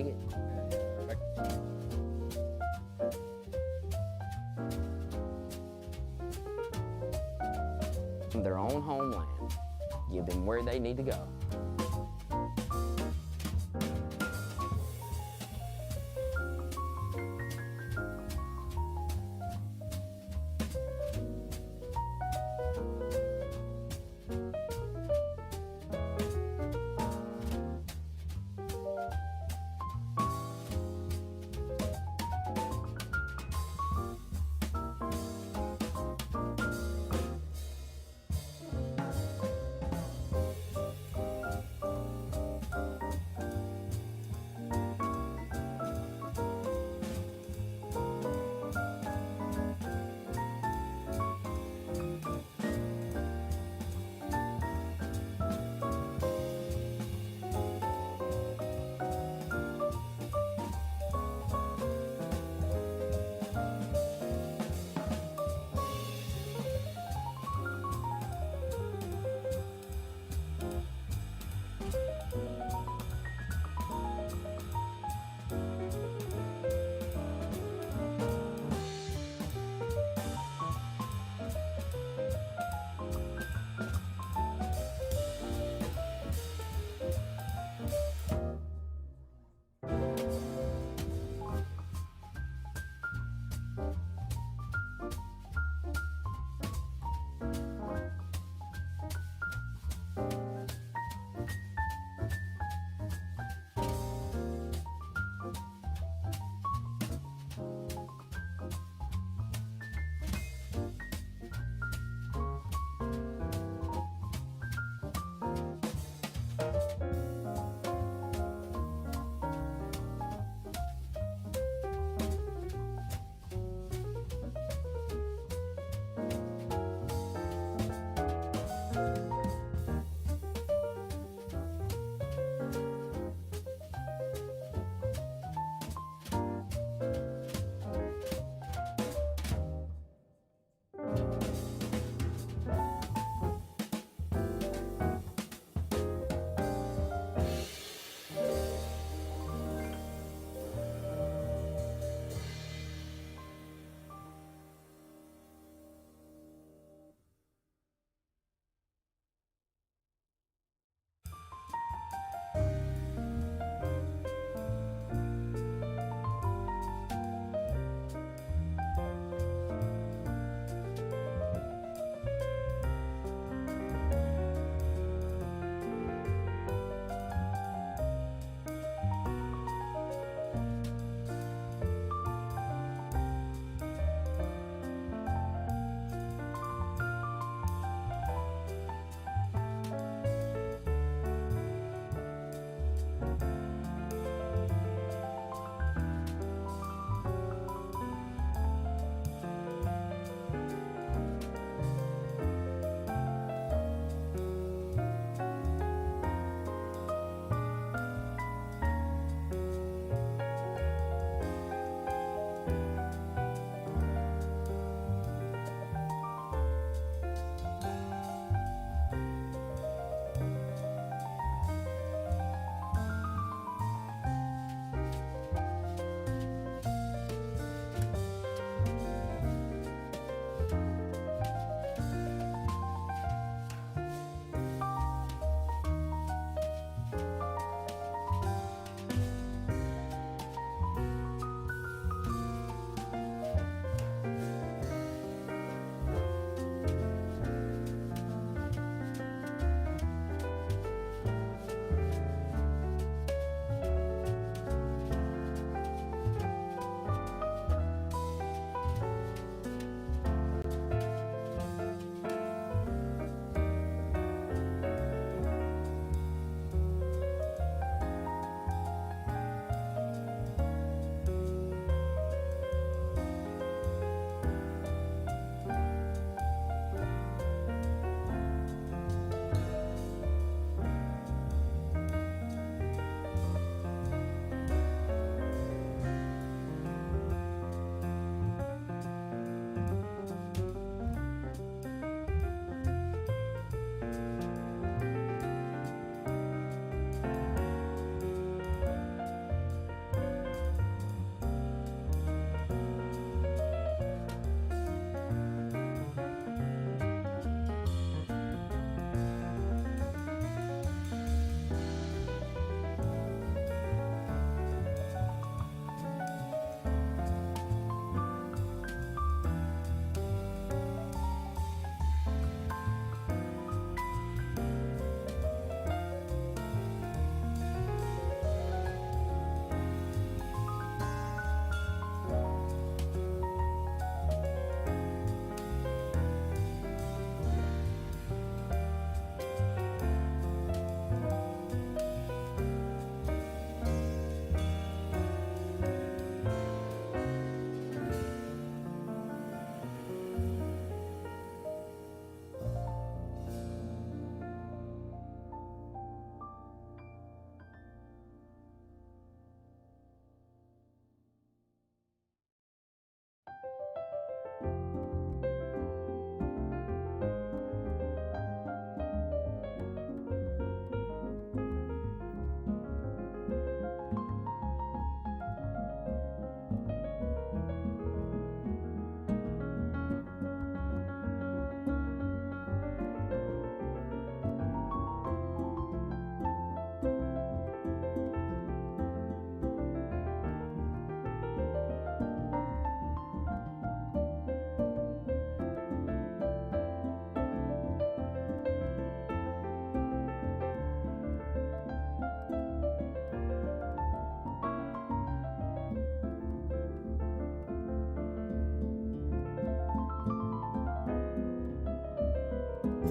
take it. Their own homeland, give them where they need to go.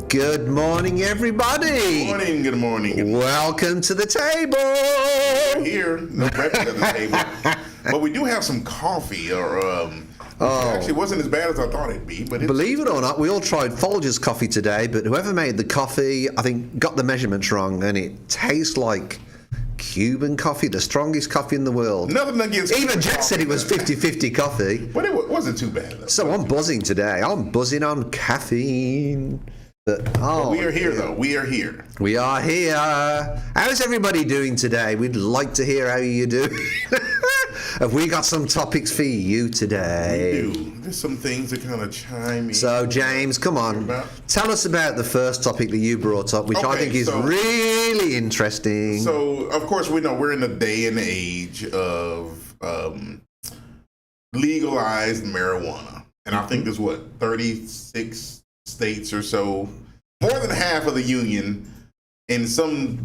Good morning, everybody. Good morning. Welcome to the table. We're here, no breakfast at the table, but we do have some coffee. Actually, it wasn't as bad as I thought it'd be. But believe it or not, we all tried Folger's coffee today, but whoever made the coffee, I think, got the measurements wrong, and it tastes like Cuban coffee, the strongest coffee in the world. Nothing against even Jack said it was 50-50 coffee. But it wasn't too bad, though. So I'm buzzing today. I'm buzzing on caffeine. But we are here, though. We are here. We are here. How's everybody doing today? We'd like to hear how you do. Have we got some topics for you today? We do. There's some things that kind of chime in. So, James, come on. Tell us about the first topic that you brought up, which I think is really interesting. So, of course, we know we're in the day and age of legalized marijuana. And I think there's, 36 states or so, more than half of the union, in some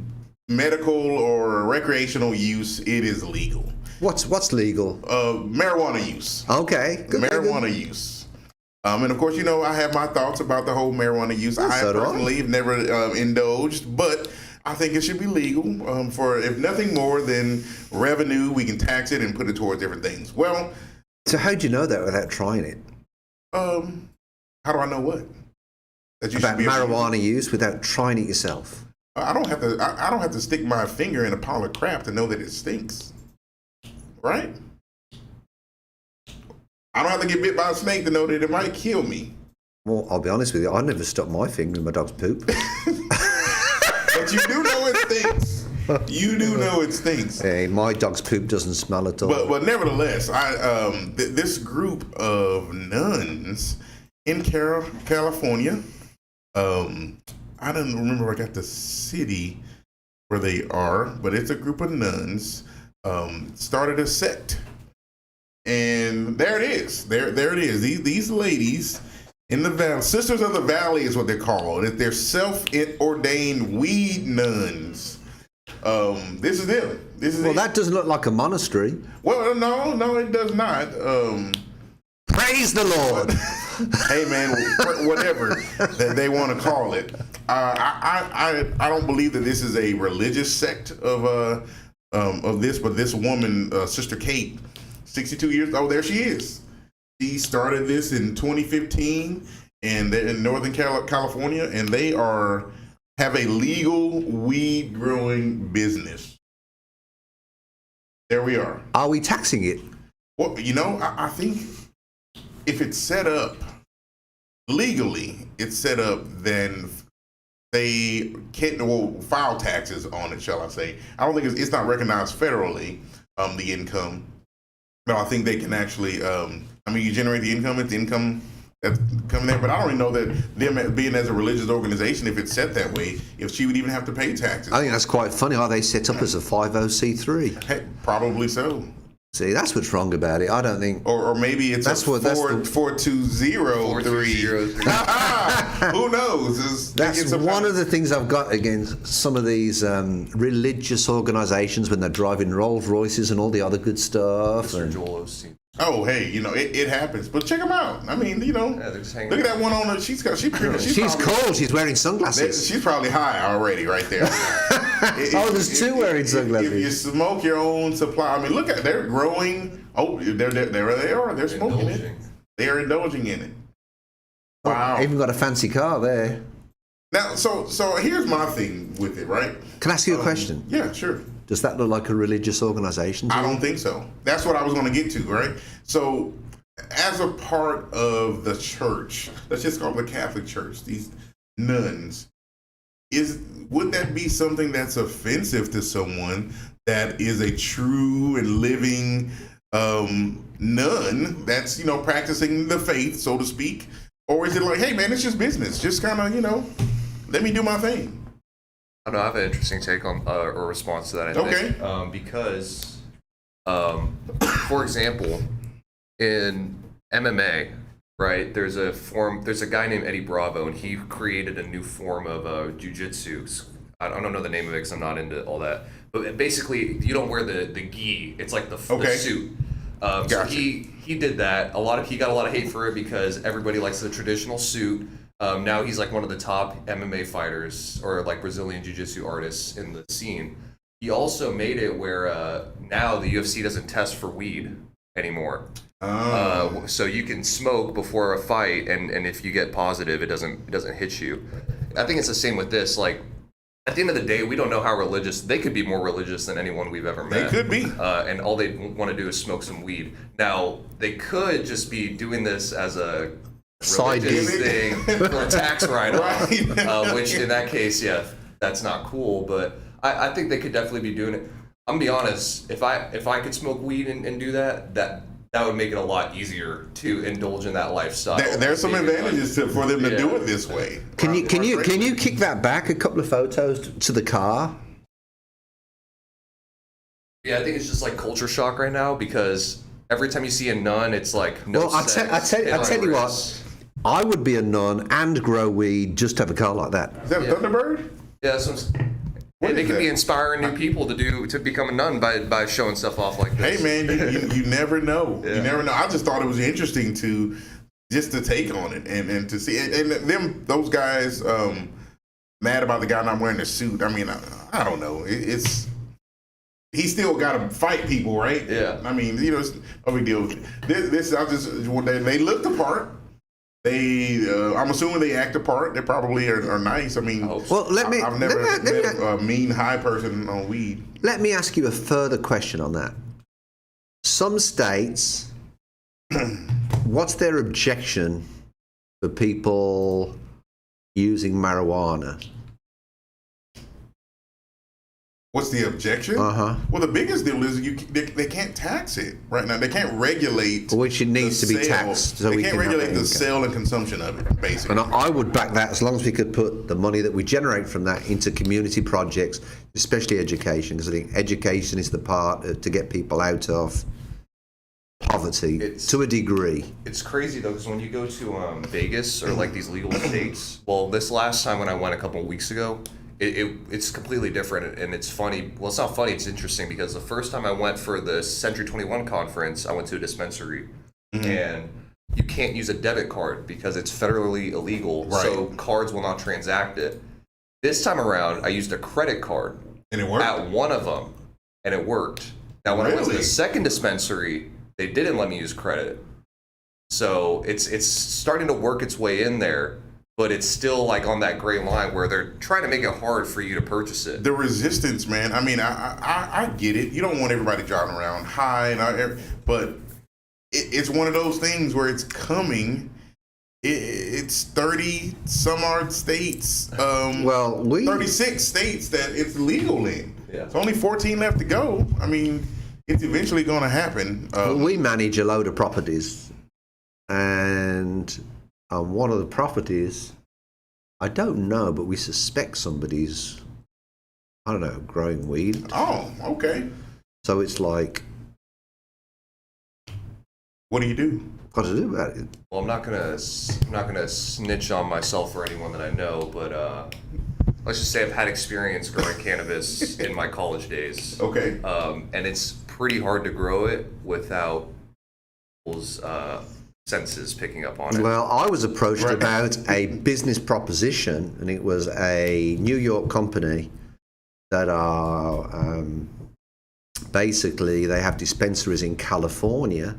medical or recreational use, it is legal. What's legal? Marijuana use. Okay. Marijuana use. And of course, I have my thoughts about the whole marijuana use. I personally have never indulged, but I think it should be legal for, if nothing more than revenue. We can tax it and put it towards different things. Well, so how do you know that without trying it? How do I know what? About marijuana use without trying it yourself. I don't have to stick my finger in a pile of crap to know that it stinks, right? I don't have to get bit by a snake to know that it might kill me. Well, I'll be honest with you. I never stuck my finger in my dog's poop. But you do know it stinks. You do know it stinks. Hey, my dog's poop doesn't smell at all. But nevertheless, this group of nuns in California. I don't remember I got the city where they are, but it's a group of nuns started a sect, and there it is. There it is. These ladies in the valley, Sisters of the Valley is what they're called. They're self-ordained weed nuns. This is them. That doesn't look like a monastery. Well, no, it does not. Praise the Lord. Hey man, whatever that they want to call it. I don't believe that this is a religious sect of this, but this woman, Sister Kate, 62 years old, there she is. She started this in 2015, and they're in Northern California, and they have a legal weed growing business. There we are. Are we taxing it? Well, I think if it's set up legally, then they can't file taxes on it, shall I say. I don't think it's not recognized federally, the income. But I think they can actually, you generate the income, it's income that's coming there. But I don't even know that them being as a religious organization, if it's set that way, if she would even have to pay taxes. I think that's quite funny. Are they set up as a 50c3? Hey, probably so. See, that's what's wrong about it. I don't think... Or maybe it's 4203. Who knows? That's one of the things I've got against some of these religious organizations when they're driving Rolls Royces and all the other good stuff. Oh, hey, it happens. But check them out. I mean, look at that one on her. She's cold. She's wearing sunglasses. She's probably high already right there. There's two wearing sunglasses. If you smoke your own supply, look at, they're growing. Oh, there they are. They're smoking it. They are indulging in it. Wow. Even got a fancy car there. Now, so here's my thing with it, right? Can I ask you a question? Yeah, sure. Does that look like a religious organization? I don't think so. That's what I was going to get to, right? So, as a part of the church, let's just call it the Catholic Church, these nuns, would that be something that's offensive to someone that is a true and living nun that's, practicing the faith, so to speak? Or is it like, hey, man, it's just business. Just kind of, let me do my thing. I don't know, I have an interesting take on or response to that, I think. Okay. Because, for example, in MMA, right, there's a guy named Eddie Bravo, and he created a new form of jiu-jitsu. I don't know the name of it because I'm not into all that. But basically, you don't wear the gi. It's like the suit. So he did that. He got a lot of hate for it because everybody likes the traditional suit. Now he's like one of the top MMA fighters or like Brazilian Jiu-Jitsu artists in the scene. He also made it where now the UFC doesn't test for weed anymore. So you can smoke before a fight, and if you get positive, it doesn't hit you. I think it's the same with this. Like, at the end of the day, we don't know how religious they could be. More religious than anyone we've ever met. They could be, and all they want to do is smoke some weed. Now they could just be doing this as a Side religious gig. thing for a tax write-off, Right. which in that case, yeah, that's not cool. But I think they could definitely be doing it. I'm gonna be honest. If I could smoke weed and do that would make it a lot easier to indulge in that lifestyle. There's some Maybe, advantages for them to do it this way. Can you kick that back a couple of photos to the car? Yeah, I think it's just like culture shock right now because every time you see a nun, it's like no. Well, I tell you what, I would be a nun and grow weed just to have a car like that. Is that a Thunderbird? Yeah, they is could be that? inspiring new people to become a nun by showing stuff off like this. Hey man, you never know. Yeah. You never know. I just thought it was interesting to take on it and to see and those guys mad about the guy not wearing the suit. I mean, I don't know. It's he still got to fight people, right? Yeah. I mean, it's no big deal. This I just they look the part. I'm assuming they act the part. They probably are nice. I mean, Well, I've never met a mean high person on weed. Let me ask you a further question on that. Some states, what's their objection for people using marijuana? What's the objection? Uh-huh. Well, the biggest deal is they can't tax it right now. They can't regulate Which it needs the to be sale. taxed so they we can't can have regulate that the income. sale and consumption of it, basically. And I would back that as long as we could put the money that we generate from that into community projects, especially education, because I think education is the part to get people out of poverty to a degree. It's crazy though, because when you go to Vegas or like these legal states, well, this last time when I went a couple of weeks ago, it's completely different, and it's funny. Well, it's not funny. It's interesting because the first time I went for the Century 21 conference, I went to a dispensary, and you can't use a debit card because it's federally illegal. Right. So cards will not transact it. This time around, I used a credit card And it worked. at one of them, and it worked. Now, when I went to Really? the second dispensary, they didn't let me use credit. So it's starting to work its way in there, but it's still like on that gray line where they're trying to make it hard for you to purchase it. The resistance, man. I mean, I get it. You don't want everybody driving around high, but it's one of those things where it's coming. It's 30 some odd states. 36 states that it's legal in. Yeah. It's only 14 left to go. I mean, it's eventually going to happen. We manage a load of properties, and one of the properties, I don't know, but we suspect somebody's, I don't know, growing weed. Oh, okay. So it's like, What do you do? what to do about it? Well, I'm not gonna snitch on myself or anyone that I know, but let's just say I've had experience growing cannabis in my college days. Okay. And it's pretty hard to grow it without people's senses picking up on it. Well, I was approached Right. about a business proposition, and it was a New York company that are basically, they have dispensaries in California,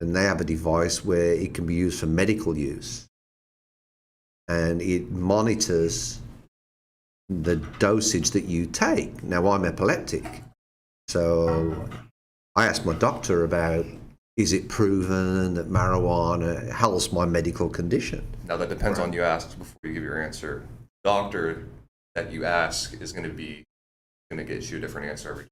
and they have a device where it can be used for medical use, and it monitors the dosage that you take. Now, I'm epileptic, so I asked my doctor about, is it proven that marijuana helps my medical condition? Now that depends on you ask before you give your answer. The doctor that you ask is going to get you a different answer every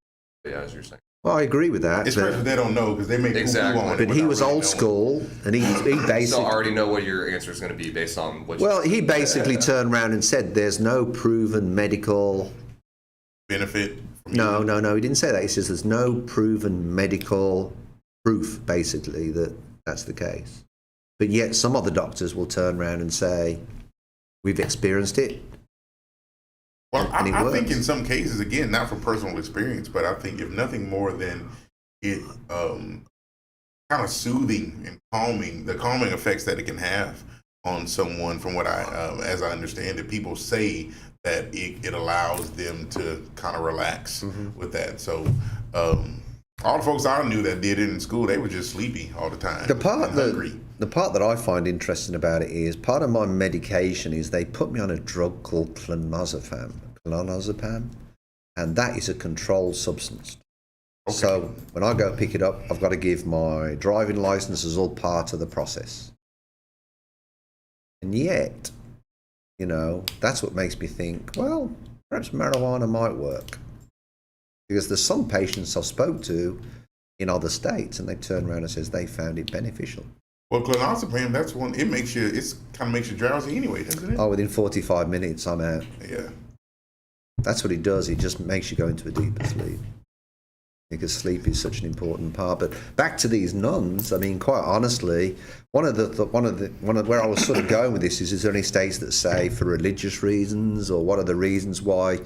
day, as you're saying. Well, I agree with that. Especially if they don't know because they make Exactly. poo-poo on it But he without was really old knowing. school, and he So basically, already know what your answer is going to be based on what. well, he basically turned around and said, "There's no proven medical." Benefit. From No, he didn't say that. He says there's no proven medical proof, basically, that that's the case. But yet, some other doctors will turn around and say, "We've experienced it." Well, And it I think works. in some cases, again, not from personal experience, but I think if nothing more than it kind of soothing and calming, the calming effects that it can have on someone, from what as I understand it, people say that it allows them to kind of relax with that. So all the folks I knew that did it in school, they were just sleepy all the time. The part hungry. The part that I find interesting about it is part of my medication is they put me on a drug called clonazepam, and that is a controlled substance. Okay. So when I go pick it up, I've got to give my driving license as all part of the process. And yet, you know, that's what makes me think, well, perhaps marijuana might work. Because there's some patients I've spoke to in other states, and they turn around and says they found it beneficial. Well, clonazepam, that's one. It kind of makes you drowsy anyway, doesn't it? Oh, within 45 minutes, I'm out. Yeah. That's what it does. It just makes you go into a deeper sleep. Because sleep is such an important part. But back to these nuns. I mean, quite honestly, one of where I was sort of going with this is there any states that say for religious reasons, or what are the reasons why?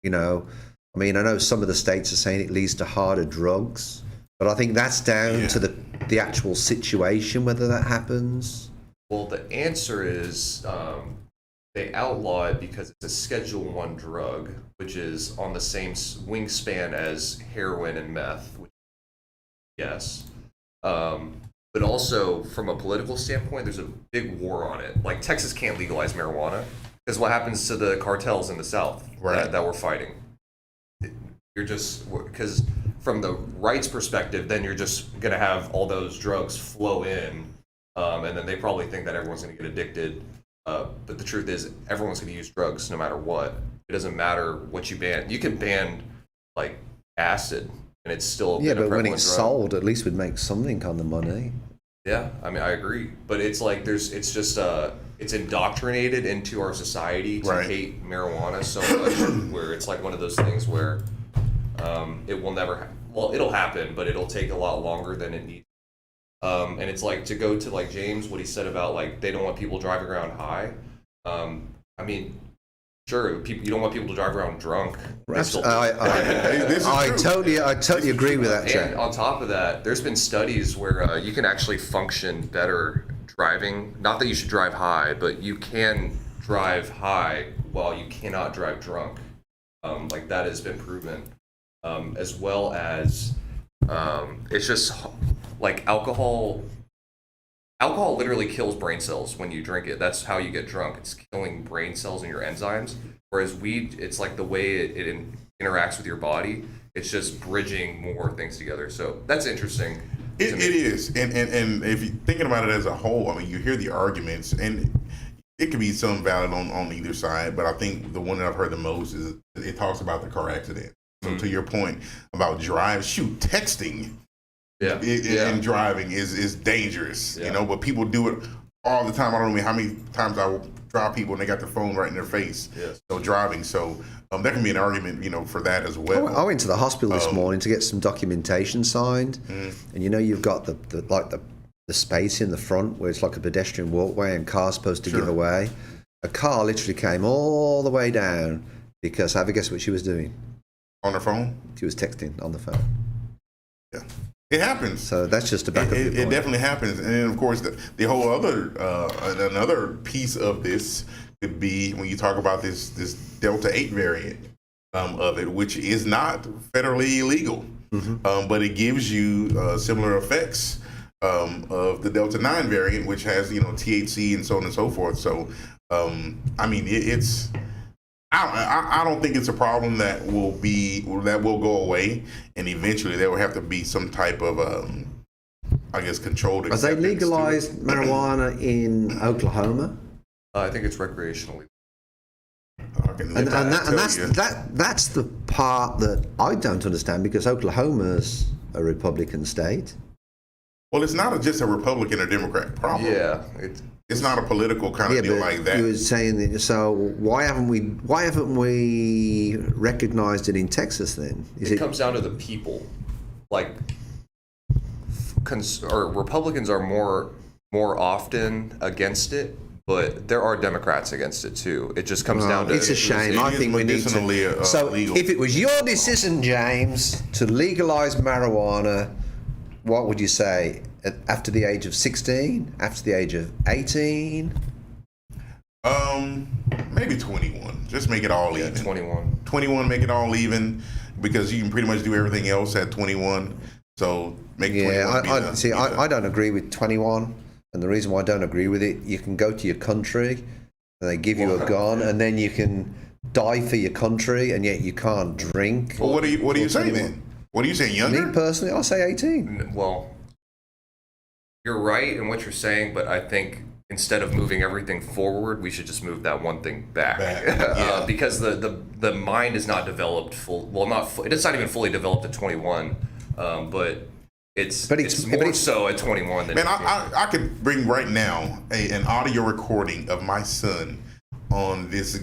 You know, I mean, I know some of the states are saying it leads to harder drugs, but I think that's down to the actual situation whether that happens. Well, the answer is they outlaw it because it's a Schedule I drug, which is on the same wingspan as heroin and meth. Yes. But also, from a political standpoint, there's a big war on it. Like, Texas can't legalize marijuana because what happens to the cartels in the South that we're fighting? You're just, because from the rights perspective, then you're just going to have all those drugs flow in, and then they probably think that everyone's going to get addicted. But the truth is, everyone's going to use drugs no matter what. It doesn't matter what you ban. You can ban, like, acid, and it's still but when it's sold, at least we'd make something on the money. Yeah, I mean, I agree. But it's like it's just it's indoctrinated into our society to hate marijuana so much, where it's like one of those things where it will never, it'll happen, but it'll take a lot longer than it needs. And it's like, to go to like James, what he said about like they don't want people driving around high. I mean, sure, you don't want people to drive around drunk. I totally agree with that, Jack. And on top of that, there's been studies where you can actually function better driving. Not that you should drive high, but you can drive high while you cannot drive drunk. Like that has been proven. As well as it's just like alcohol literally kills brain cells when you drink it. That's how you get drunk. It's killing brain cells and your enzymes. Whereas weed, it's like the way it interacts with your body. It's just bridging more things together. So that's interesting. It is. And if you're thinking about it as a whole, I mean, you hear the arguments, and it could be some valid on either side, but I think the one that I've heard the most is it talks about the car accident. So to your point about texting and driving is dangerous, you know, but people do it all the time. I don't know how many times I will drive people and they got their phone right in their face. Yes. So driving. So there can be an argument, you know, for that as well. I went to the hospital this morning to get some documentation signed, and you know, you've got the space in the front where it's like a pedestrian walkway and cars supposed to give away. A car literally came all the way down because have a guess what she was doing? On her phone? She was texting on the phone. Yeah. It happens. So that's just to back up your point. It definitely happens. And then, of course, the whole other, another piece of this could be when you talk about this Delta 8 variant of it, which is not federally illegal, but it gives you similar effects of the Delta 9 variant, which has, you know, THC and so on and so forth. So, I mean, it's... I don't think it's a problem that will go away, and eventually there will have to be some type of, I guess, controlled. Have they legalized marijuana in Oklahoma? I think it's recreationally. And that's the part that I don't understand, because Oklahoma's a Republican state. Well, it's not just a Republican or Democrat problem. Yeah, it's not a political kind of deal like that. You were saying that, so why haven't we recognized it in Texas then? It comes down to the people. Like, or Republicans are more often against it, but there are Democrats against it too. It just comes down to... It's a shame. I think we need to... So legal. If it was your decision, James, to legalize marijuana, what would you say? After the age of 16? After the age of 18? Maybe 21. Just make it all even. 21. 21, make it all even, because you can pretty much do everything else at 21. So make 21 be I don't agree with 21, and the reason why I don't agree with it, you can go to your country and they give you a gun, and then you can die for your country, and yet you can't drink. Well, what are you saying then? What are you saying, younger? Me personally, I'll say 18. Well, you're right in what you're saying, but I think instead of moving everything forward, we should just move that one thing back. Yeah. Because the mind is not developed it's not even fully developed at 21, but it's more so at 21 than. Man, I could bring right now an audio recording of my son on this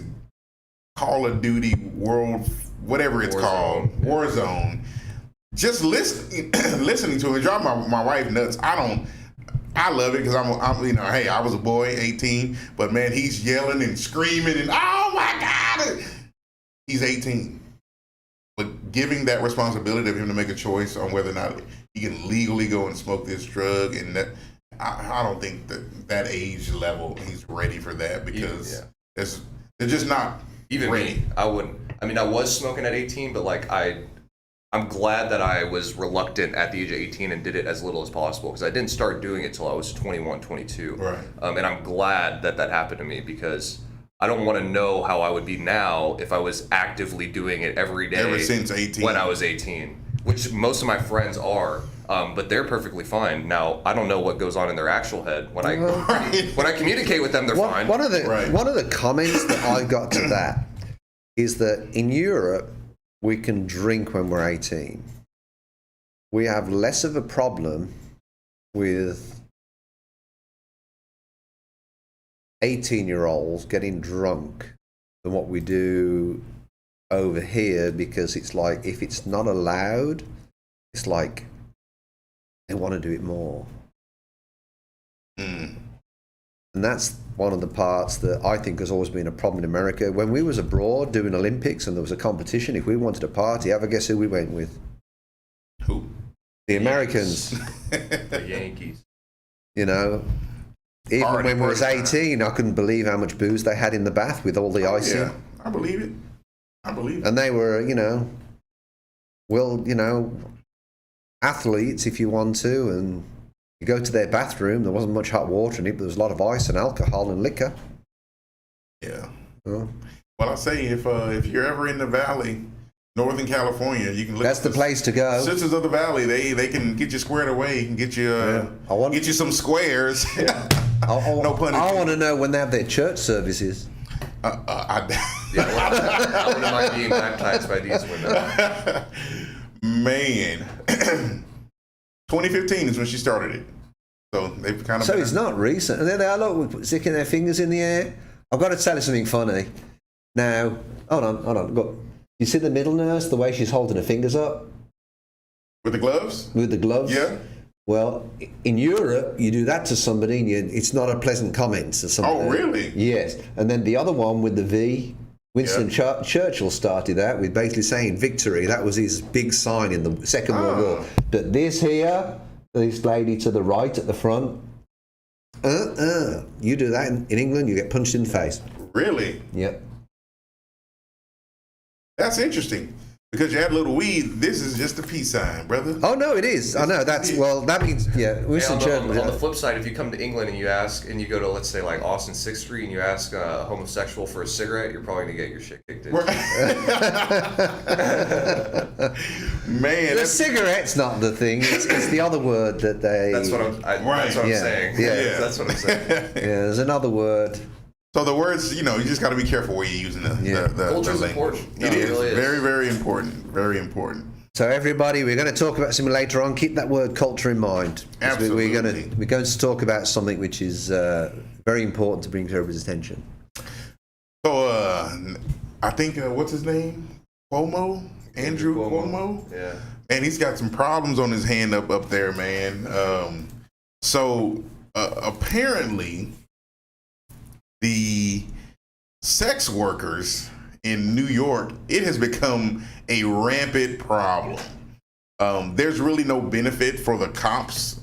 Call of Duty World, whatever it's called, Warzone. Just listening to it, drive my wife nuts. I love it because I'm hey, I was a boy, 18, but man, he's yelling and screaming and oh my God, he's 18. But giving that responsibility of him to make a choice on whether or not he can legally go and smoke this drug, and that I don't think that age level he's ready for that, because they're just not even ready. Me. I wouldn't. I mean, I was smoking at 18, but like I'm glad that I was reluctant at the age of 18 and did it as little as possible, because I didn't start doing it till I was 21, 22. Right. And I'm glad that happened to me, because I don't want to know how I would be now if I was actively doing it every day. Ever since 18. When I was 18, which most of my friends are, but they're perfectly fine. Now, I don't know what goes on in their actual head. When I communicate with them, they're fine. One of the comments that I got to that is that in Europe, we can drink when we're 18. We have less of a problem with 18-year-olds getting drunk than what we do over here, because it's like, if it's not allowed, it's like they want to do it more. And that's one of the parts that I think has always been a problem in America. When we was abroad doing Olympics and there was a competition, if we wanted a party, ever guess who we went with? Who? The Americans. The Yankees. You know, even when we was 18, I couldn't believe how much booze they had in the bath with all the icing. Yeah, I believe it. And they were, athletes if you want to, and you go to their bathroom, there wasn't much hot water in it, but there was a lot of ice and alcohol and liquor. Yeah. Oh. Well, I say, if you're ever in the Valley, Northern California, you can look. That's the place to go. Sisters of the Valley, they can get you squared away, and get you get you some squares. Yeah. No pun intended. I want to know when they have their church services. I wouldn't mind being baptized by these women. Man, 2015 is when she started it. So they've kind of. So it's not recent. And then they are sticking their fingers in the air. I've got to tell you something funny. Now, hold on. Look, you see the middle nurse, the way she's holding her fingers up? With the gloves? With the gloves? Yeah. Well, in Europe, you do that to somebody, and it's not a pleasant comment to somebody. Oh, really? Yes. And then the other one with the V, Winston Churchill started that with basically saying victory. That was his big sign in the Second World War. But this here, this lady to the right at the front, you do that in England, you get punched in the face. Really? Yep. That's interesting. Because you had a little weed, this is just a peace sign, brother. Oh no, it is. I know. That means Winston Churchill. On the flip side, if you come to England and you ask, and you go to, let's say, like Austin 6th Street, and you ask a homosexual for a cigarette, you're probably gonna get your shit kicked in. Man, the cigarette's not the thing. It's the other word that they. That's what I'm saying. Yeah, that's what I'm saying. Yeah, there's another word. So the words, you just got to be careful where you're using the culture's language. important. No, it is. Really is very, very important. Very important. So everybody, we're going to talk about something later on. Keep that word culture in mind. Absolutely. We're going to talk about something which is very important to bring to everybody's attention. So I think what's his name? Cuomo? Andrew Cuomo? Yeah. And he's got some problems on his hand up there, man. So apparently, the sex workers in New York, it has become a rampant problem. There's really no benefit for the cops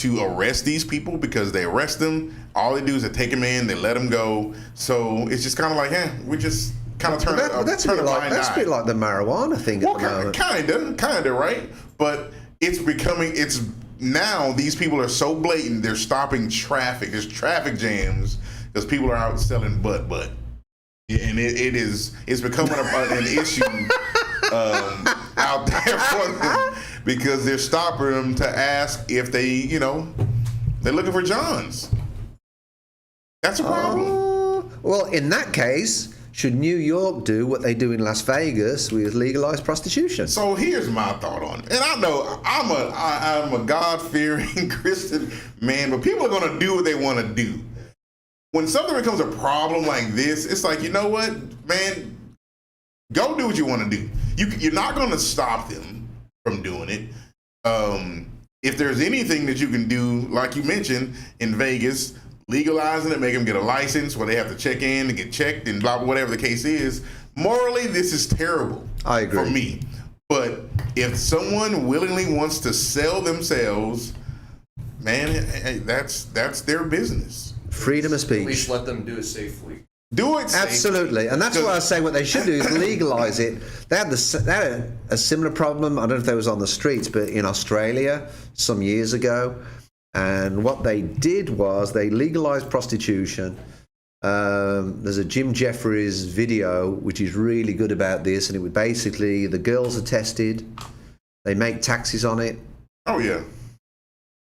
to arrest these people because they arrest them. All they do is they take them in, they let them go. So it's just kind of like, we just kind of turn that's a bit like the marijuana thing at the moment. Kind of, right? But it's now these people are so blatant, they're stopping traffic. There's traffic jams because people are out selling butt. And it's becoming an issue out there for them because they're stopping them to ask if they're looking for Johns. That's a problem. Well, in that case, should New York do what they do in Las Vegas with legalized prostitution? So here's my thought on it. And I know I'm a God-fearing Christian man, but people are going to do what they want to do. When something becomes a problem like this, it's like, you know what, man, go do what you want to do. You're not going to stop them from doing it. If there's anything that you can do, like you mentioned, in Vegas, legalizing it, make them get a license where they have to check in and get checked and blah, blah, whatever the case is. Morally, this is terrible. I agree. For me. But if someone willingly wants to sell themselves, man, that's their business. Freedom of speech. At least let them do it safely. Do it safely. Absolutely. And that's why I say what they should do is legalize it. They had a similar problem, I don't know if they was on the streets, but in Australia some years ago. And what they did was they legalized prostitution. There's a Jim Jeffries video which is really good about this, and it would basically, the girls are tested, they make taxes on it. Oh yeah.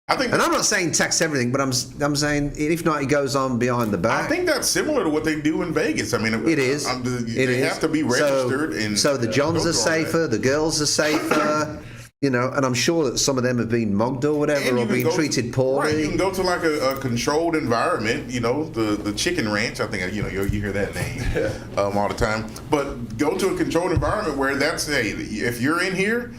And I'm not saying tax everything, but I'm saying if not, it goes on behind the back. I think that's similar to what they do in Vegas. I mean, it is. They have to be registered. So the Johns are safer, the girls are safer. And I'm sure that some of them have been mugged or whatever, or been treated poorly. Right, you can go to like a controlled environment, the chicken ranch. I think, you hear that name all the time. But go to a controlled environment where if you're in here,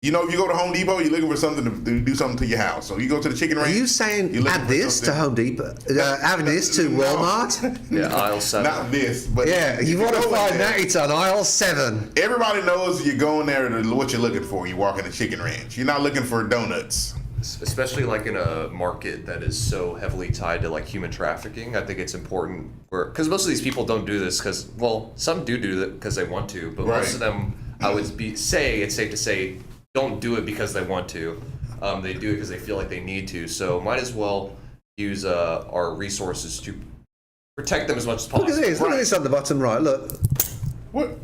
if you go to Home Depot, you're looking for something to do something to your house. So you go to the chicken ranch. Are you saying add this to Home Depot? Add this to Walmart? Yeah, aisle 7. Not this, but you want to find that, it's on aisle 7. Everybody knows you're going there to what you're looking for. You walk in the chicken ranch. You're not looking for donuts. Especially like in a market that is so heavily tied to like human trafficking, I think it's important because most of these people don't do this because, well, some do it because they want to, but most of them, I would say it's safe to say, don't do it because they want to. They do it because they feel like they need to. So might as well use our resources to protect them as much as possible. Look at this. Look at this on the bottom right. Look. What?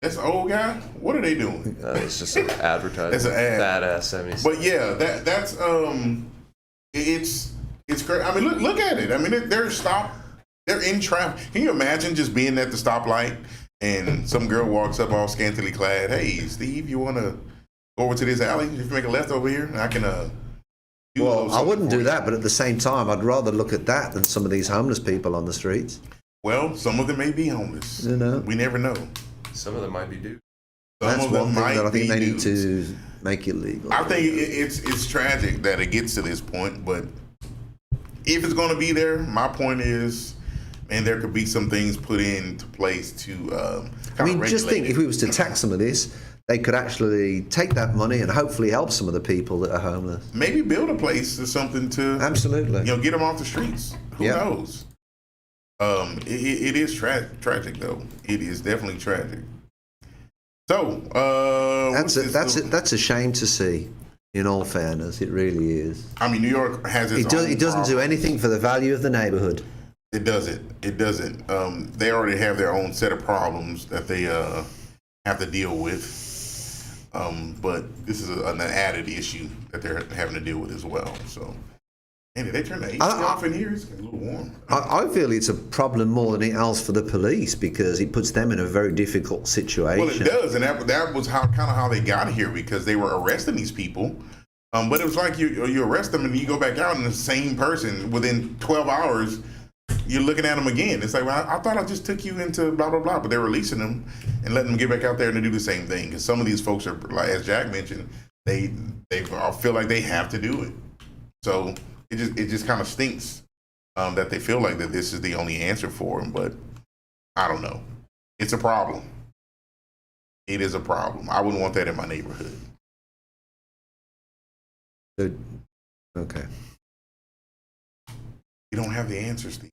That's an old guy? What are they doing? It's just an advertising. It's an ad. Badass 70s. But yeah, that's it's great. I mean, look at it. I mean, they're in traffic. Can you imagine just being at the stoplight and some girl walks up all scantily clad? Hey, Steve, you want to go over to this alley? If you make a left over here, and I can Well, I wouldn't do that, but at the same time, I'd rather look at that than some of these homeless people on the streets. Well, some of them may be homeless. We never know. Some of them might be due. That's one thing that I think they need to make it legal. I think it's tragic that it gets to this point, but if it's going to be there, my point is, and there could be some things put into place to just think, if we was to tax some of this, they could actually take that money and hopefully help some of the people that are homeless. Maybe build a place or something to absolutely, get them off the streets. Who knows? It is tragic though. It is definitely tragic. So that's a shame to see. In all fairness, it really is. I mean, New York has its own It doesn't do anything for the value of the neighborhood. It doesn't. They already have their own set of problems that they have to deal with. But this is an added issue that they're having to deal with as well. So, and they turn the AC off in here. It's a little warm. I feel it's a problem more than anything else for the police because it puts them in a very difficult situation. Well, it does, and that was how they got here because they were arresting these people. But it was like you arrest them and you go back out and the same person within 12 hours. You're looking at them again. It's like, well, I thought I just took you into blah, blah, blah. But they're releasing them and letting them get back out there and to do the same thing. Because some of these folks are, like as Jack mentioned, they feel like they have to do it. So it just kind of stinks that they feel like that this is the only answer for them. But I don't know. It's a problem. It is a problem. I wouldn't want that in my neighborhood. Okay. You don't have the answer, Steve.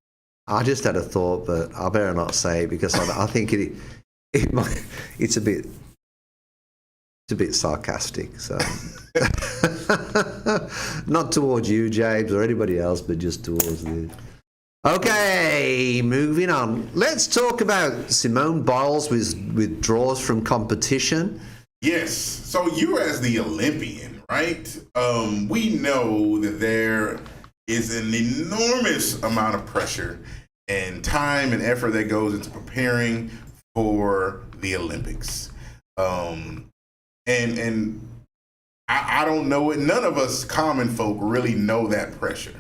I just had a thought, but I better not say it because I think it's a bit sarcastic. So, not towards you, James, or anybody else, but just towards the. Okay, moving on. Let's talk about Simone Biles withdraws from competition. Yes. So you as the Olympian, right? We know that there is an enormous amount of pressure and time and effort that goes into preparing for the Olympics. And I don't know it. None of us common folk really know that pressure.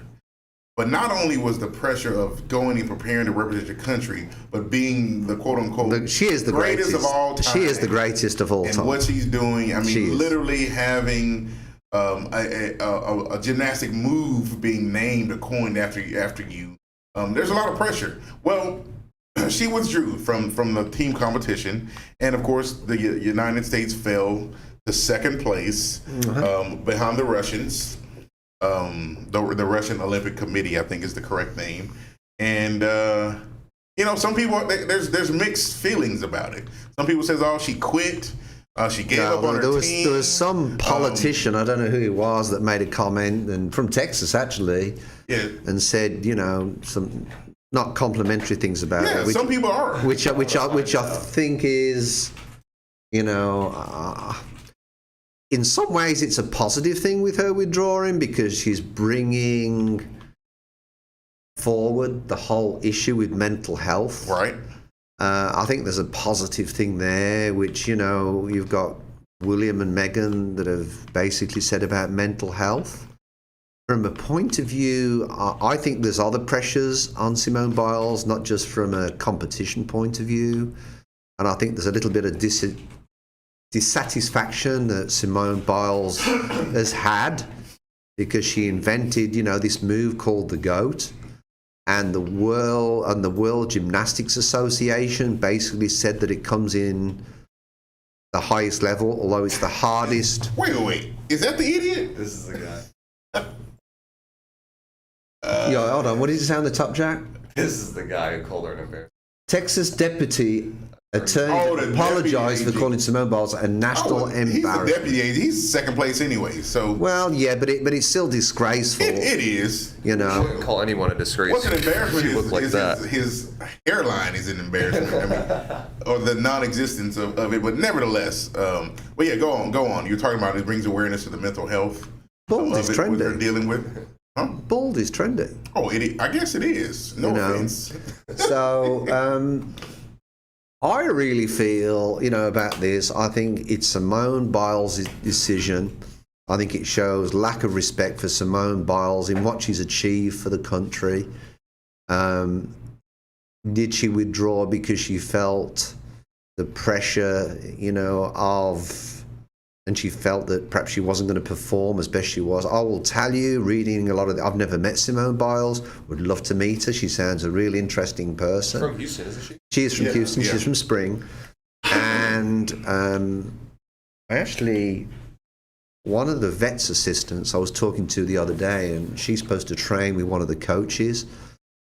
But not only was the pressure of going and preparing to represent your country, but being the quote unquote she is the greatest of all time. She is the greatest of all time. And what she's doing, I mean, literally having a gymnastic move being named or coined after you. There's a lot of pressure. Well, she withdrew from the team competition, and of course, the United States fell to second place behind the Russians. The Russian Olympic Committee, I think, is the correct name. And some people there's mixed feelings about it. Some people says, "Oh, she quit. She gave up on her team." There was some politician, I don't know who he was, that made a comment, and from Texas actually, and said, some not complimentary things about it. Yeah, some people are. Which I think is, in some ways, it's a positive thing with her withdrawing because she's bringing forward the whole issue with mental health. Right. I think there's a positive thing there, which, you've got William and Meghan that have basically said about mental health. From a point of view, I think there's other pressures on Simone Biles, not just from a competition point of view. And I think there's a little bit of dissatisfaction that Simone Biles has had because she invented, this move called the GOAT, and the World Gymnastics Association basically said that it comes in the highest level, although it's the hardest. Wait, is that the idiot? This is the guy. Hold on. What did you say on the top, Jack? This is the guy who called her an embarrassment. Texas deputy attorney apologized for calling Simone Biles a national embarrassment. He's the deputy. He's second place anyway. So well, yeah, but it's still disgraceful. It is. You shouldn't call anyone a disgrace. What's an embarrassment? She looked like that. His hairline is an embarrassment. Or the non-existence of it. But nevertheless, go on. You're talking about it brings awareness to the mental health. Bald is trendy. What they're dealing with. Huh? Bald is trendy. Oh, I guess it is. No offense. So, I really feel, about this. I think it's Simone Biles' decision. I think it shows lack of respect for Simone Biles in what she's achieved for the country. Did she withdraw because she felt the pressure, and she felt that perhaps she wasn't going to perform as best she was? I will tell you, reading a lot of I've never met Simone Biles, would love to meet her. She sounds a really interesting person. From Houston, isn't she? She is from Houston. Yeah. She's from Spring. And actually, one of the vet's assistants I was talking to the other day, and she's supposed to train with one of the coaches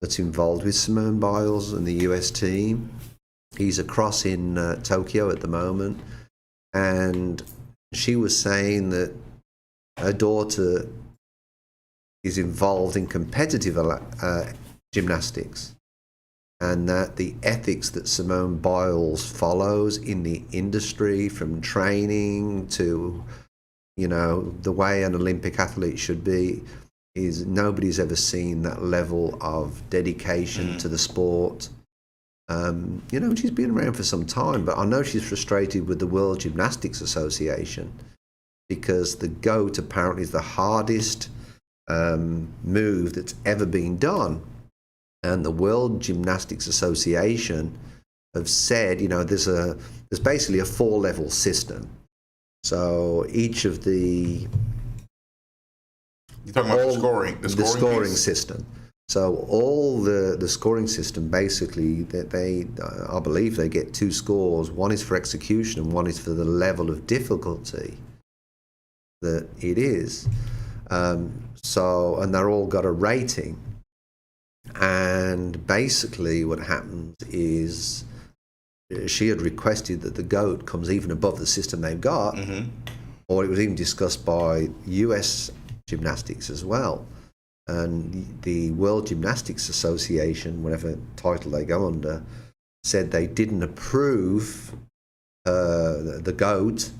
that's involved with Simone Biles and the US team. He's across in Tokyo at the moment. And she was saying that her daughter is involved in competitive gymnastics, and that the ethics that Simone Biles follows in the industry, from training to, the way an Olympic athlete should be, is nobody's ever seen that level of dedication to the sport. She's been around for some time, but I know she's frustrated with the World Gymnastics Association because the GOAT apparently is the hardest move that's ever been done. And the World Gymnastics Association have said, there's basically a 4-level system. So each of the... You're talking about the scoring system. So all the scoring system, basically, that I believe they get 2 scores. One is for execution and one is for the level of difficulty that it is. And they're all got a rating. And basically what happens is she had requested that the GOAT comes even above the system they've got, or it was even discussed by US gymnastics as well. And the World Gymnastics Association, whatever title they go under, said they didn't approve the GOAT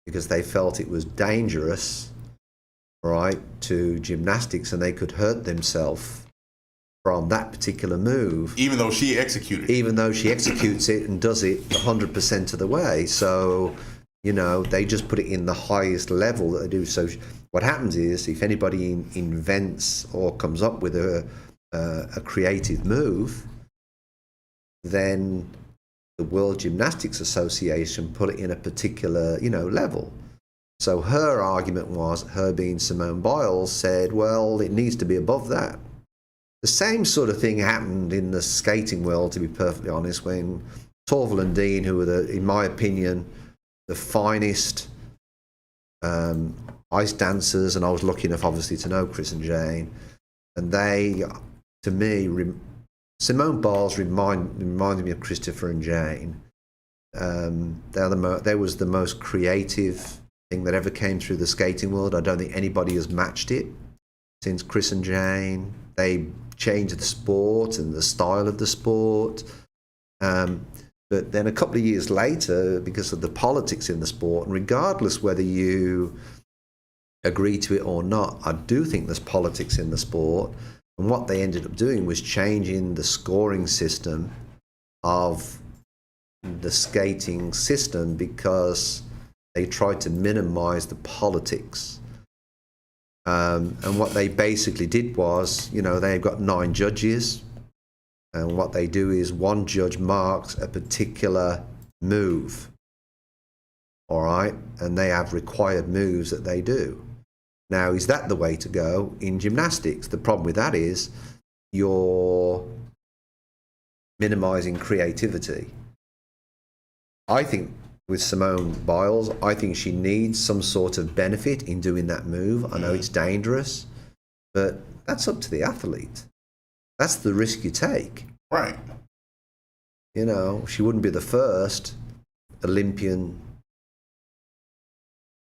because they felt it was dangerous, right, to gymnastics, and they could hurt themselves from that particular move. Even though she executed it. Even though she executes it and does it 100% of the way. So, you know, they just put it in the highest level that they do. So what happens is, if anybody invents or comes up with a creative move, then the World Gymnastics Association put it in a particular, you know, level. So her argument was, her being Simone Biles, said, well, it needs to be above that. The same sort of thing happened in the skating world, to be perfectly honest, when Torvill and Dean, who were, in my opinion, the finest ice dancers, and I was lucky enough, obviously, to know Chris and Jane, and they, to me, Simone Biles reminded me of Christopher and Jane. They was the most creative thing that ever came through the skating world. I don't think anybody has matched it since Chris and Jane. They changed the sport and the style of the sport. But then a couple of years later, because of the politics in the sport, and regardless whether you agree to it or not, I do think there's politics in the sport. And what they ended up doing was changing the scoring system of the skating system because they tried to minimize the politics. And what they basically did was, you know, they've got 9 judges, and what they do is one judge marks a particular move, all right, and they have required moves that they do. Now, is that the way to go in gymnastics? The problem with that is you're minimizing creativity. I think with Simone Biles, I think she needs some sort of benefit in doing that move. I know it's dangerous, but that's up to the athlete. That's the risk you take. Right. You know, she wouldn't be the first Olympian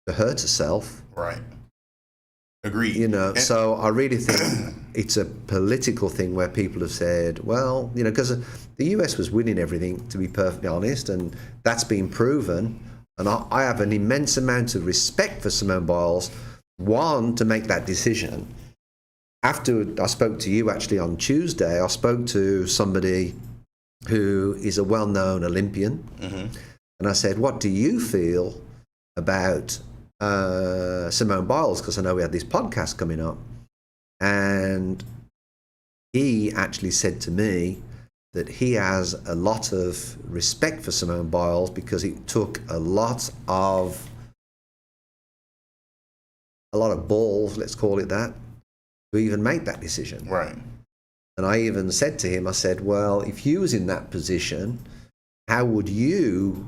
to hurt herself. Right. Agreed. You know, so I really think it's a political thing where people have said, well, you know, because the US was winning everything, to be perfectly honest, and that's been proven. And I have an immense amount of respect for Simone Biles, one, to make that decision. After I spoke to you actually on Tuesday, I spoke to somebody who is a well-known Olympian, and I said, what do you feel about Simone Biles, because I know we had this podcast coming up, and he actually said to me that he has a lot of respect for Simone Biles because it took a lot of balls, let's call it that, to even make that decision. Right. And I even said to him, I said, well, if you was in that position, how would you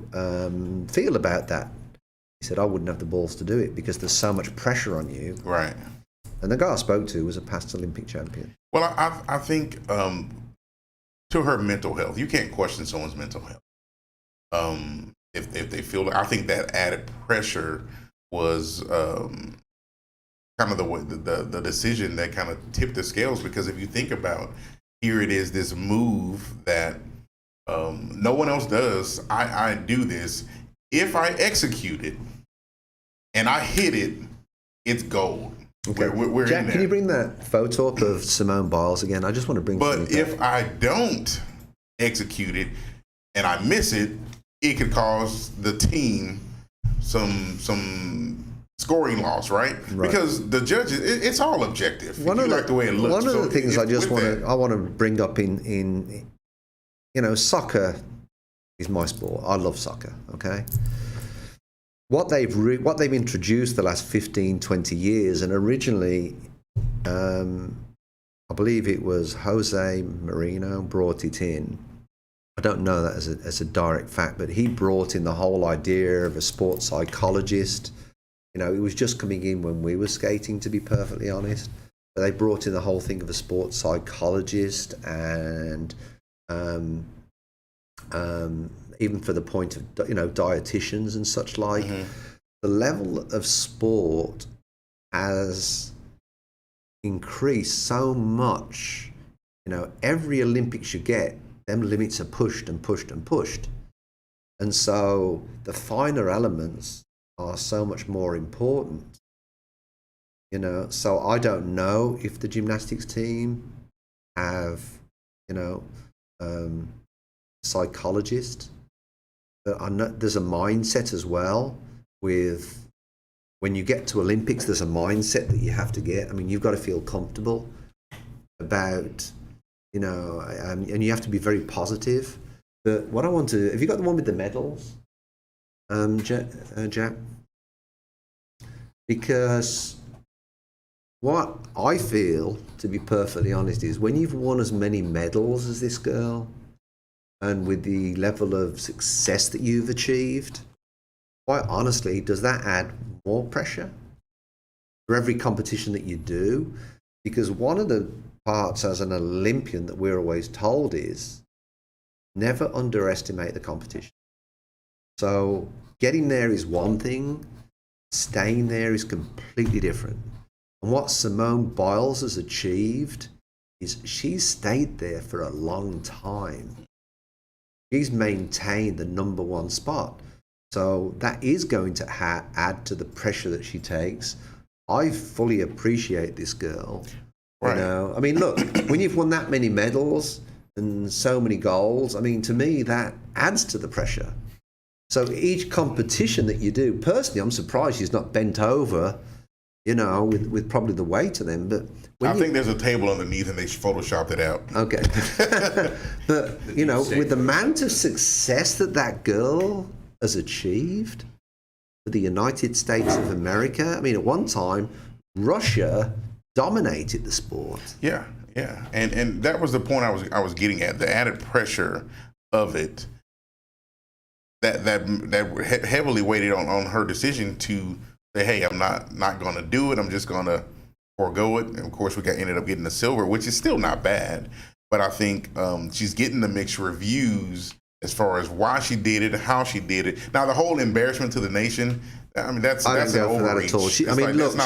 feel about that? He said, I wouldn't have the balls to do it because there's so much pressure on you. Right. And the guy I spoke to was a past Olympic champion. Well, I think to her mental health, you can't question someone's mental health. If they feel, I think that added pressure was kind of the decision that kind of tipped the scales, because if you think about, here it is, this move that no one else does. I do this. If I execute it and I hit it, it's gold. Okay. We're Jack, in there. can you bring that photo up of Simone Biles again? I just want to bring. But if I don't execute it and I miss it, it could cause the team some scoring loss, right? Because the judges, it's all objective. You like the way it looks. One of the things I just want to bring up in you know, soccer is my sport. I love soccer, okay? What they've introduced the last 15, 20 years, and originally, I believe it was Jose Mourinho brought it in. I don't know that as a direct fact, but he brought in the whole idea of a sports psychologist it was just coming in when we were skating, to be perfectly honest. But they brought in the whole thing of a sports psychologist and even for the point of, dietitians and such like. Mm-hmm. The level of sport has increased so much. Every Olympics you get, them limits are pushed and pushed and pushed. And so the finer elements are so much more important. So I don't know if the gymnastics team have, psychologist. But I know there's a mindset as well with when you get to Olympics, there's a mindset that you have to get. I mean, you've got to feel comfortable about, and you have to be very positive. But what I want to, have you got the one with the medals, Jack? Because what I feel, to be perfectly honest, is when you've won as many medals as this girl, and with the level of success that you've achieved, quite honestly, does that add more pressure for every competition that you do? Because one of the parts as an Olympian that we're always told is never underestimate the competition. So getting there is one thing, staying there is completely different. And what Simone Biles has achieved is she's stayed there for a long time. She's maintained the number one spot. So that is going to add to the pressure that she takes. I fully appreciate this girl. Right. I mean, look, when you've won that many medals and so many goals, I mean, to me, that adds to the pressure. So each competition that you do, personally, I'm surprised she's not bent over, with probably the weight of them. But I think there's a table underneath and they photoshopped it out. Okay. But, with the amount of success that girl has achieved for the United States of America, I mean, at one time, Russia dominated the sport. Yeah. And that was the point I was getting at, the added pressure of it that heavily weighted on her decision to say, hey, I'm not going to do it. I'm just going to forego it. And of course, ended up getting the silver, which is still not bad. But I think she's getting the mixed reviews as far as why she did it, how she did it. Now, the whole embarrassment to the nation, I mean, that's an overreach. That at all.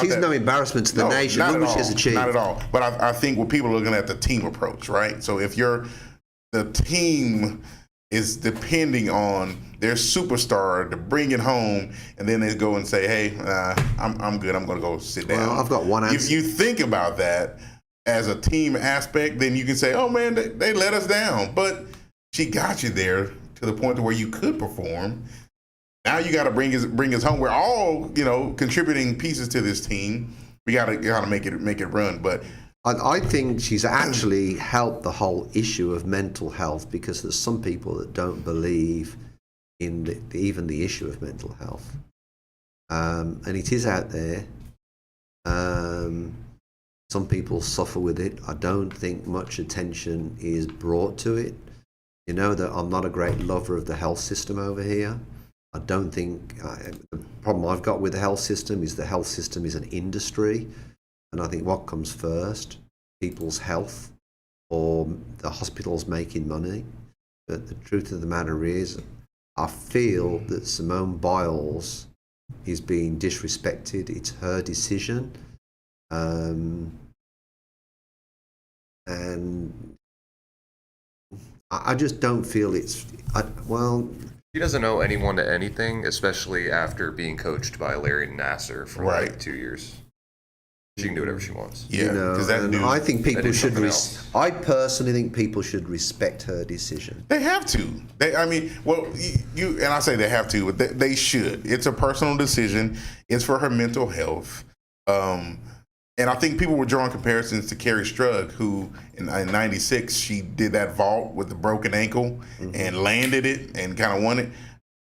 She's no embarrassment to the nation. Look what she's achieved. Not at all. But I think what people are looking at the team approach, right? So if the team is depending on their superstar to bring it home, and then they go and say, hey, I'm good. I'm going to go sit down. Well, I've got one answer. If you think about that as a team aspect, then you can say, oh, man, they let us down. But she got you there to the point to where you could perform. Now you got to bring us home. We're all, contributing pieces to this team. We got to make it run. But I think she's actually helped the whole issue of mental health, because there's some people that don't believe in even the issue of mental health, and it is out there. Some people suffer with it. I don't think much attention is brought to it. You know that I'm not a great lover of the health system over here. I don't think the problem I've got with the health system is an industry. And I think what comes first, people's health or the hospitals making money. But the truth of the matter is, I feel that Simone Biles is being disrespected. It's her decision. And I just don't feel She doesn't owe anyone to anything, especially after being coached by Larry Nassar for like 2 years. She can do whatever she wants. Yeah, I think people should. I personally think people should respect her decision. They have to. You and I say they have to, but they should. It's a personal decision. It's for her mental health. And I think people were drawing comparisons to Carrie Strug, who in '96 she did that vault with the broken ankle and landed it and kind of won it.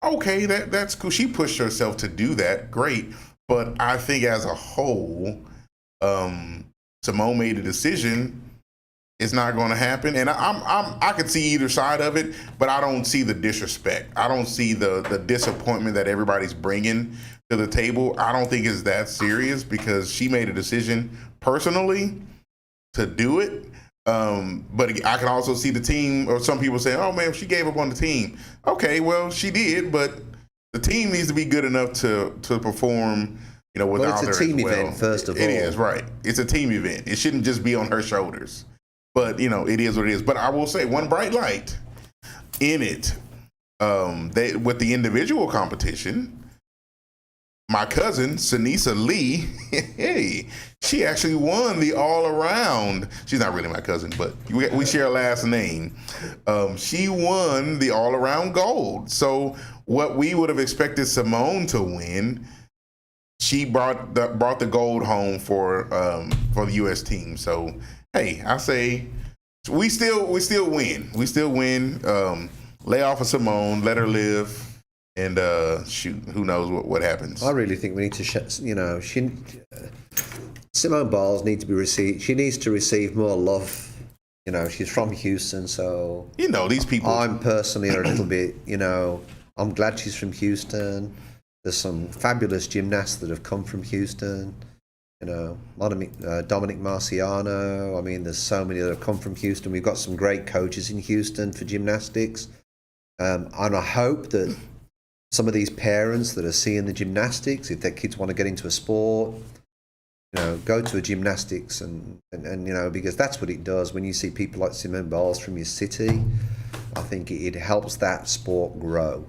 Okay, that's cool. She pushed herself to do that. Great. But I think as a whole, Simone made a decision It's not going to happen, and I can see either side of it, but I don't see the disrespect. I don't see the disappointment that everybody's bringing to the table. I don't think it's that serious because she made a decision personally to do it. But I can also see the team, or some people saying, "Oh man, she gave up on the team." Okay, well she did, but the team needs to be good enough to perform. Without her. Well, it's a team event, first of all. It is, right. It's a team event. It shouldn't just be on her shoulders. But, it is what it is. But I will say one bright light in it, with the individual competition, my cousin, Sanisa Lee, hey, she actually won the all-around. She's not really my cousin, but we share a last name. She won the all-around gold. So what we would have expected Simone to win, she brought the gold home for the U.S. team. So, hey, I say we still win. We still win. Lay off of Simone, let her live, and shoot, who knows what happens. I really think we need to, Simone Biles needs to be received. She needs to receive more love. She's from Houston, so these people. I'm personally a little bit. I'm glad she's from Houston. There's some fabulous gymnasts that have come from Houston. Dominic Marciano. I mean, there's so many that have come from Houston. We've got some great coaches in Houston for gymnastics. And I hope that some of these parents that are seeing the gymnastics, if their kids want to get into a sport, go to a gymnastics and because that's what it does. When you see people like Simone Biles from your city, I think it helps that sport grow.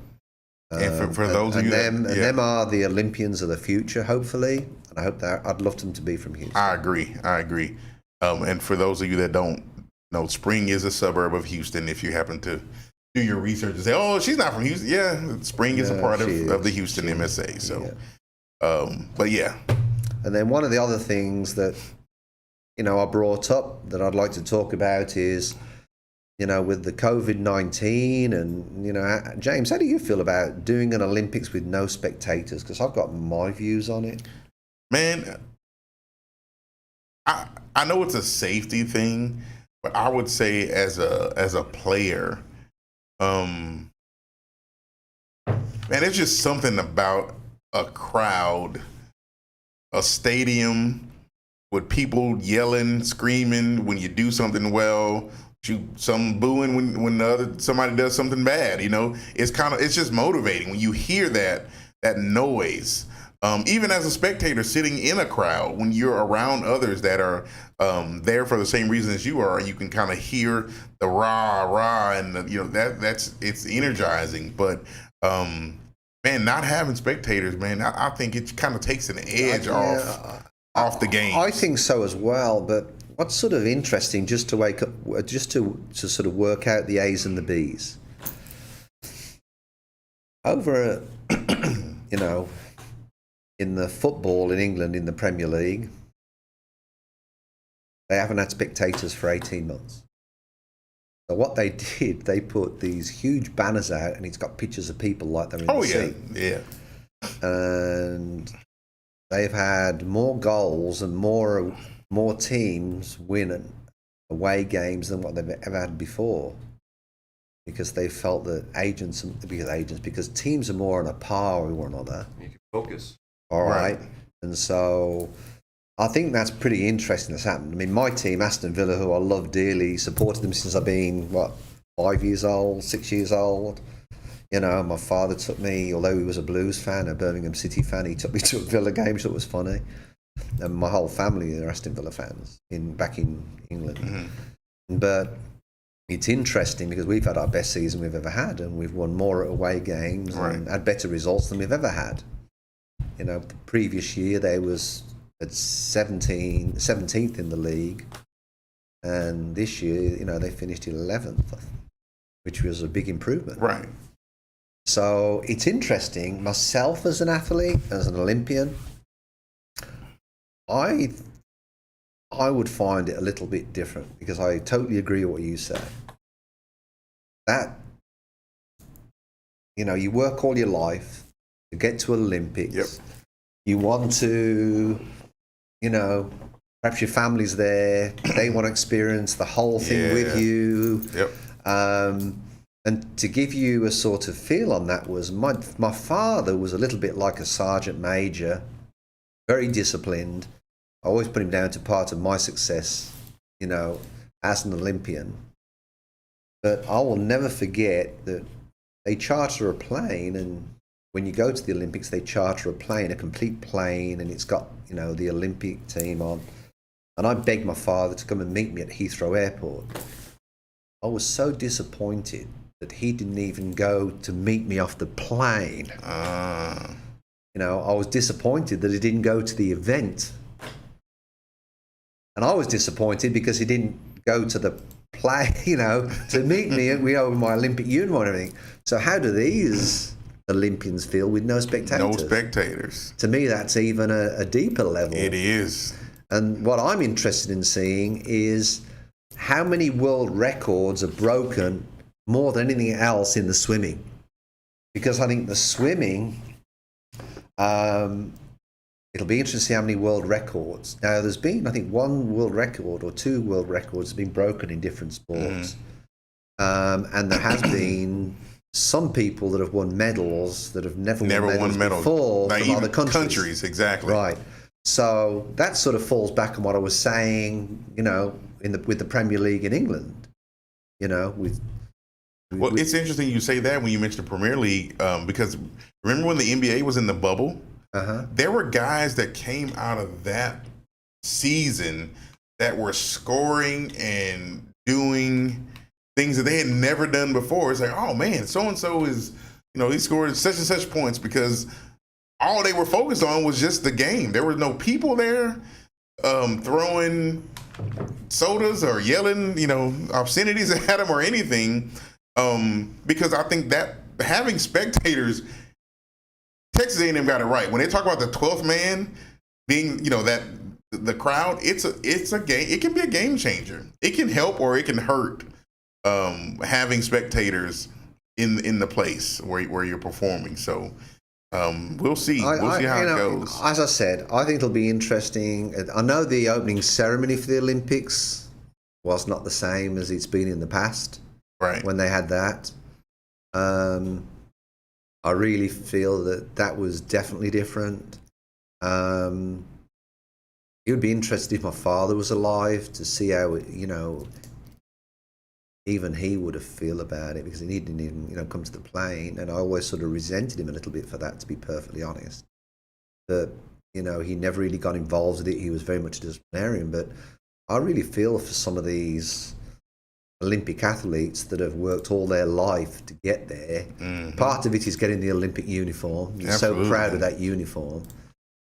And for those of you them are the Olympians of the future, hopefully. And I hope that I'd love them to be from Houston. I agree. And for those of you that don't know, Spring is a suburb of Houston. If you happen to do your research and say, "Oh, she's not from Houston," yeah, Spring is a part of the Houston MSA. So, but yeah. And then one of the other things that I brought up that I'd like to talk about is, with the COVID-19 and, James, how do you feel about doing an Olympics with no spectators? Because I've got my views on it. Man, I know it's a safety thing, but I would say as a player, man, it's just something about a crowd, a stadium with people yelling, screaming when you do something well. Some booing when somebody does something bad. It's just motivating when you hear that noise. Even as a spectator sitting in a crowd, when you're around others that are there for the same reason as you are, you can kind of hear the rah rah, and it's energizing. But man, not having spectators, man, I think it kind of takes an edge off the game. I think so as well, but. What's sort of interesting, just to sort of work out the A's and the B's. Over, in the football in England, in the Premier League, they haven't had spectators for 18 months. So what they did, they put these huge banners out, and it's got pictures of people like they're in the seat. Yeah. And they've had more goals and more teams win away games than what they've ever had before, because they felt that because teams are more on a par with one another. You can focus. All right. And so I think that's pretty interesting that's happened. I mean, my team, Aston Villa, who I love dearly, supported them since I've been, 5 years old, 6 years old. My father took me, although he was a Blues fan, a Birmingham City fan, he took me to a Villa game, so it was funny. And my whole family are Aston Villa fans back in England. Mm-hmm. But it's interesting because we've had our best season we've ever had, and we've won more away games and had better results than we've ever had. The previous year they was at 17th in the league, and this year, they finished 11th, which was a big improvement. Right. So it's interesting. Myself as an athlete, as an Olympian, I would find it a little bit different, because I totally agree with what you said. That, you work all your life to get to Olympics. Yep. You want to, Perhaps your family's there. They want to experience the whole thing with you. Yep. And to give you a sort of feel on that was my father was a little bit like a sergeant major, very disciplined. I always put him down to part of my success, as an Olympian. But I will never forget that they charter a plane, and when you go to the Olympics, they charter a plane, a complete plane, and it's got, the Olympic team on. And I begged my father to come and meet me at Heathrow Airport. I was so disappointed that he didn't even go to meet me off the plane. I was disappointed that he didn't go to the event. And I was disappointed because he didn't go to the play, to meet me with my Olympic uniform and everything. So how do these Olympians feel with no spectators? No spectators. To me, that's even a deeper level. It is. And what I'm interested in seeing is how many world records are broken more than anything else in the swimming. Because I think the swimming, it'll be interesting to see how many world records. Now, there's been, I think, one world record or two world records have been broken in different sports. And there has been some people that have won medals that have never won medals before from other countries. Exactly. Right. So that sort of falls back on what I was saying, with the Premier League in England, It's interesting you say that when you mention the Premier League, because remember when the NBA was in the bubble? There were guys that came out of that season that were scoring and doing things that they had never done before. It's like, oh man, so-and-so is, he scored such and such points because all they were focused on was just the game. There were no people there throwing sodas or yelling, obscenities at them or anything. Because I think that having spectators, Texas A&M got it right. When they talk about the 12th man being, that the crowd, it's a game. It can be a game changer. It can help or it can hurt having spectators in the place where you're performing. So we'll see. We'll see how it goes. As I said, I think it'll be interesting. I know the opening ceremony for the Olympics was not the same as it's been in the past. Right. When they had that. I really feel that was definitely different. It would be interesting if my father was alive to see how, even he would have feel about it, because he didn't even, come to the plane. And I always sort of resented him a little bit for that, to be perfectly honest. That, he never really got involved with it. He was very much a disciplinarian. But I really feel for some of these Olympic athletes that have worked all their life to get there. Part of it is getting the Olympic uniform. You're so proud of that uniform.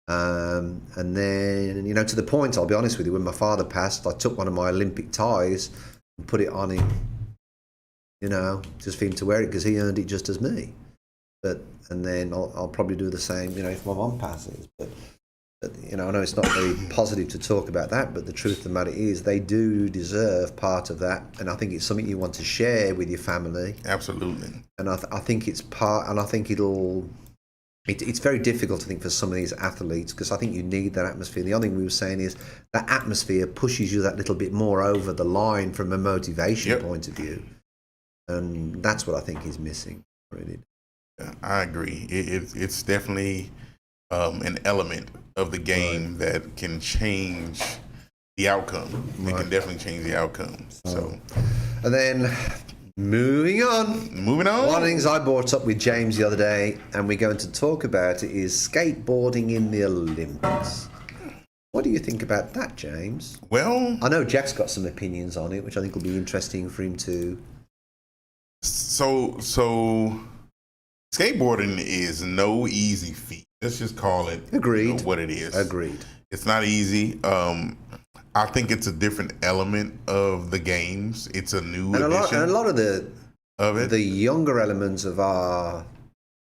And then, to the point, I'll be honest with you, when my father passed, I took one of my Olympic ties and put it on him, just for him to wear it, because he earned it just as me. And then I'll probably do the same, if my mum passes. But I know it's not very positive to talk about that, but the truth of the matter is they do deserve part of that, and I think it's something you want to share with your family. Absolutely. And I think it's part, and I think it's very difficult, I think, for some of these athletes, because I think you need that atmosphere. The other thing we were saying is that atmosphere pushes you that little bit more over the line from a motivation point of view, and that's what I think is missing, really. Yeah, I agree. It's definitely an element of the game that can change the outcome. It can definitely change the outcome. So, and then moving on. One of the things I brought up with James the other day, and we're going to talk about it, is skateboarding in the Olympics. What do you think about that, James? Well, I know Jack's got some opinions on it, which I think will be interesting for him to. So skateboarding is no easy feat. Let's just call it what it is. Agreed. It's not easy. I think it's a different element of the games. It's a new edition. And a lot of the younger elements of our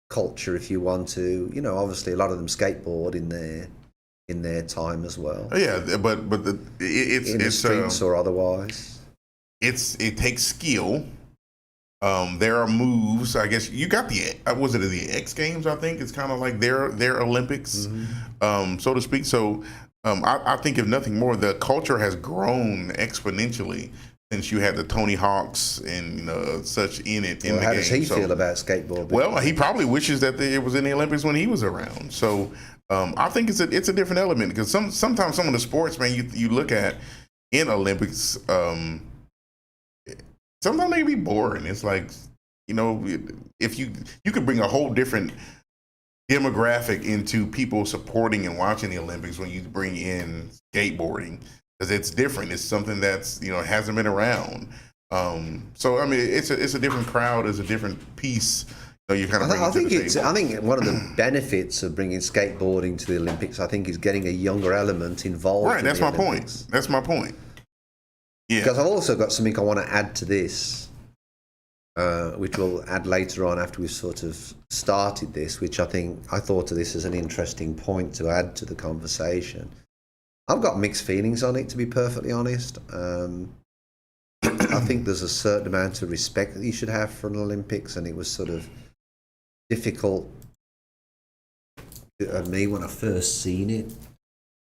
culture, if you want to, obviously a lot of them skateboard in their time as well. Yeah, but it's in the streets or otherwise. It takes skill. There are moves. I guess you got the X Games? I think it's kind of like their Olympics, so to speak. So I think if nothing more, the culture has grown exponentially since you had the Tony Hawks and such in it in the game. How does he feel about skateboarding? Well, he probably wishes that it was in the Olympics when he was around. So I think it's a different element because sometimes some of the sports, man, you look at in Olympics, sometimes they can be boring. It's like, if you could bring a whole different demographic into people supporting and watching the Olympics when you bring in skateboarding, because it's different. It's something that's hasn't been around. So I mean, it's a different crowd. It's a different piece. You kind of I think one of the benefits of bringing skateboarding to the Olympics, I think, is getting a younger element involved. Right. That's my point. That's my point. Yeah. Because I've also got something I want to add to this, which we'll add later on after we've sort of started this, which I thought of this as an interesting point to add to the conversation. I've got mixed feelings on it, to be perfectly honest. I think there's a certain amount of respect that you should have for an Olympics, and it was sort of difficult for me when I first seen it,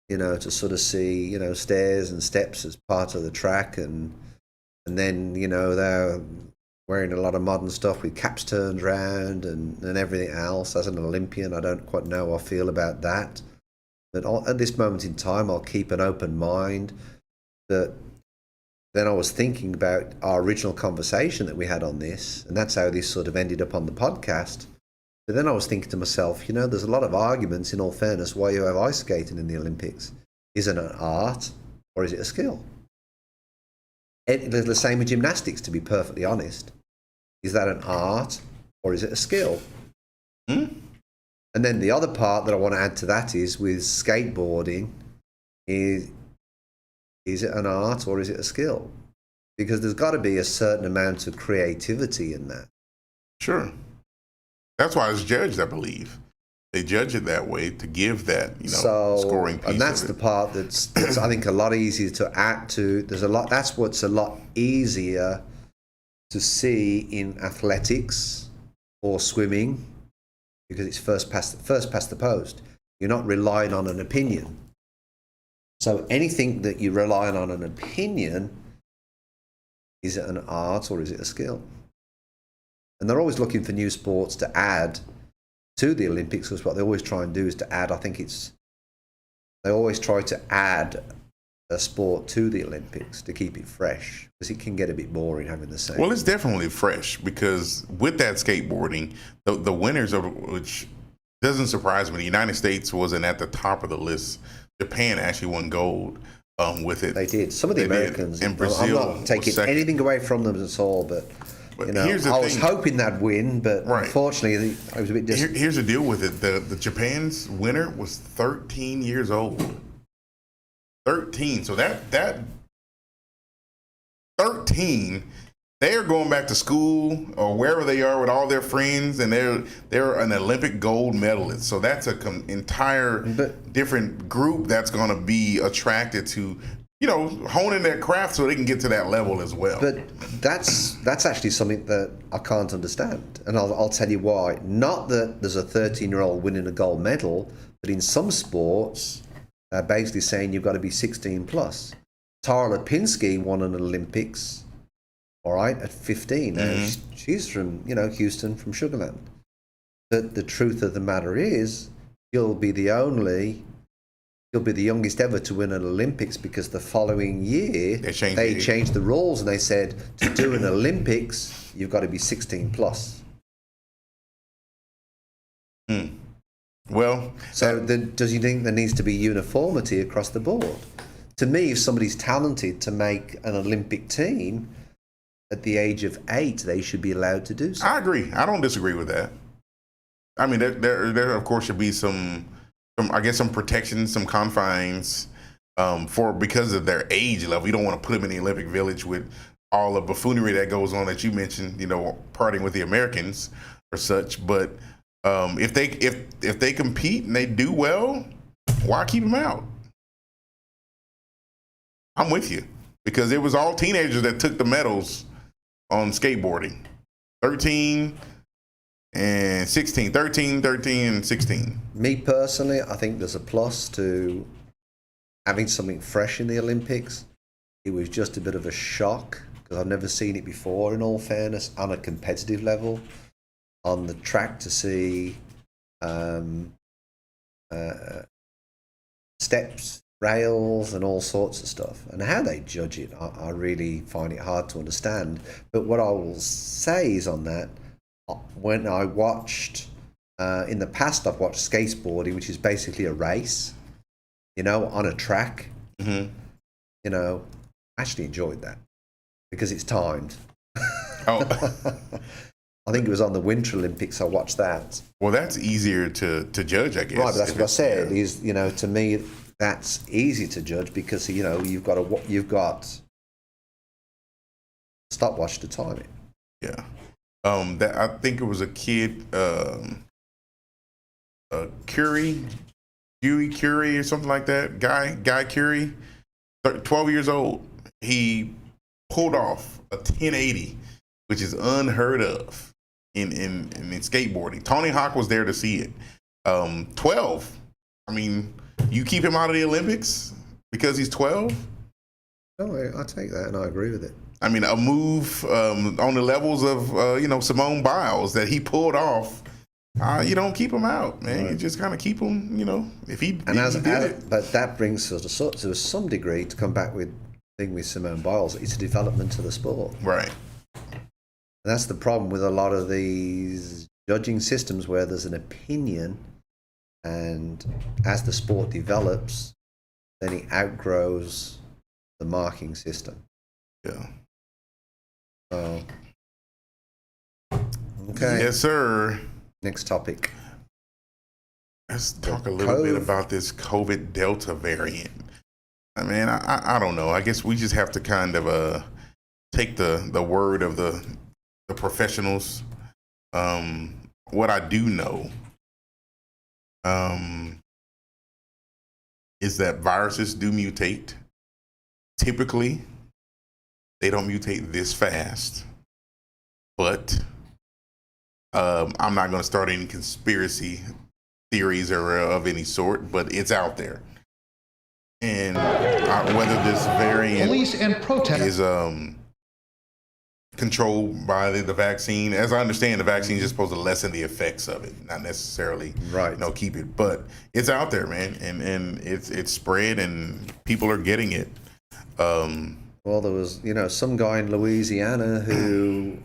to sort of see, stairs and steps as part of the track, and then, they're wearing a lot of modern stuff with caps turned round and everything else. As an Olympian, I don't quite know how I feel about that. But at this moment in time, I'll keep an open mind. But then I was thinking about our original conversation that we had on this, and that's how this sort of ended up on the podcast. But then I was thinking to myself, there's a lot of arguments, in all fairness, why you have ice skating in the Olympics. Is it an art or is it a skill? It's the same with gymnastics, to be perfectly honest. Is that an art or is it a skill? And then the other part that I want to add to that is with skateboarding, is it an art or is it a skill? Because there's got to be a certain amount of creativity in that. Sure. That's why it's judged, I believe. They judge it that way to give that, scoring piece. And that's the part that's I think a lot easier to add to. That's what's a lot easier to see in athletics or swimming, because it's first past the post. You're not relying on an opinion. So anything that you're relying on an opinion, is it an art or is it a skill? And they're always looking for new sports to add to the Olympics, because what they always try and do is to add, they always try to add a sport to the Olympics to keep it fresh, because it can get a bit boring having the same. Well, it's definitely fresh, because with that skateboarding, the winners of which doesn't surprise me. The United States wasn't at the top of the list. Japan actually won gold with it. They did. Some of the Americans. And Brazil. I'm not taking anything away from them at all, but here's the I thing. was hoping they'd win, but unfortunately, I was a bit disappointed. Here's the deal with it. The Japan's winner was 13 years old. 13. So that 13, they are going back to school or wherever they are with all their friends, and they're an Olympic gold medalist. So that's an entire different group that's going to be attracted to, honing their craft so they can get to that level as well. But that's actually something that I can't understand, and I'll tell you why. Not that there's a 13-year-old winning a gold medal, but in some sports, they're basically saying you've got to be 16 plus. Tara Lipinski won an Olympics, all right, at 15. Mm-hmm. She's from, Houston, from Sugarland. But the truth of the matter is, she'll be the youngest ever to win an Olympics, because the following year they changed the rules and they said to do an Olympics you've got to be 16 plus. Well, so does you think there needs to be uniformity across the board? To me, if somebody's talented to make an Olympic team at the age of 8, they should be allowed to do so. I agree. I don't disagree with that. I mean, there of course should be some protections, some confines because of their age level. You don't want to put them in the Olympic Village with all the buffoonery that goes on that you mentioned, partying with the Americans or such. But if they compete and they do well, why keep them out? I'm with you, because it was all teenagers that took the medals on skateboarding. 13 and 16. 13 and 16. Me personally, I think there's a plus to having something fresh in the Olympics. It was just a bit of a shock because I've never seen it before, in all fairness, on a competitive level, on the track to see steps, rails, and all sorts of stuff. And how they judge it, I really find it hard to understand. But what I will say is on that, when I watched, in the past, I've watched skateboarding, which is basically a race, on a track. Mm-hmm. I actually enjoyed that because it's timed. Oh, I think it was on the Winter Olympics. I watched that. well, that's easier to judge, I guess. Right, but that's what I said. Yeah. Is to me that's easy to judge because you've got stopwatch to time it. Yeah. That I think it was a kid, Curie or something like that. Guy Curie, 12 years old. He pulled off a 1080, which is unheard of in skateboarding. Tony Hawk was there to see it. 12. I mean, you keep him out of the Olympics because he's 12? Oh, I take that and I agree with it. I mean, a move on the levels of Simone Biles that he pulled off. You don't keep him out, man. Right. You just kind of keep him. If he And if he did it. but that brings us to some degree to come back with thing with Simone Biles. It's a development of the sport. Right. And that's the problem with a lot of these judging systems where there's an opinion, and as the sport develops, then it outgrows the marking system. Yeah. So, okay. Yes, sir. Next topic. Let's talk a little bit about this COVID Delta variant. I mean, I don't know. I guess we just have to kind of take the word of the professionals. What I do know is that viruses do mutate. Typically, they don't mutate this fast, but I'm not going to start any conspiracy theories or of any sort, but it's out there. And whether this variant Police and protest is controlled by the vaccine, as I understand, the vaccine is just supposed to lessen the effects of it, not necessarily keep it. But it's out there, man, and it's spread, and people are getting it. Well, there was, some guy in Louisiana who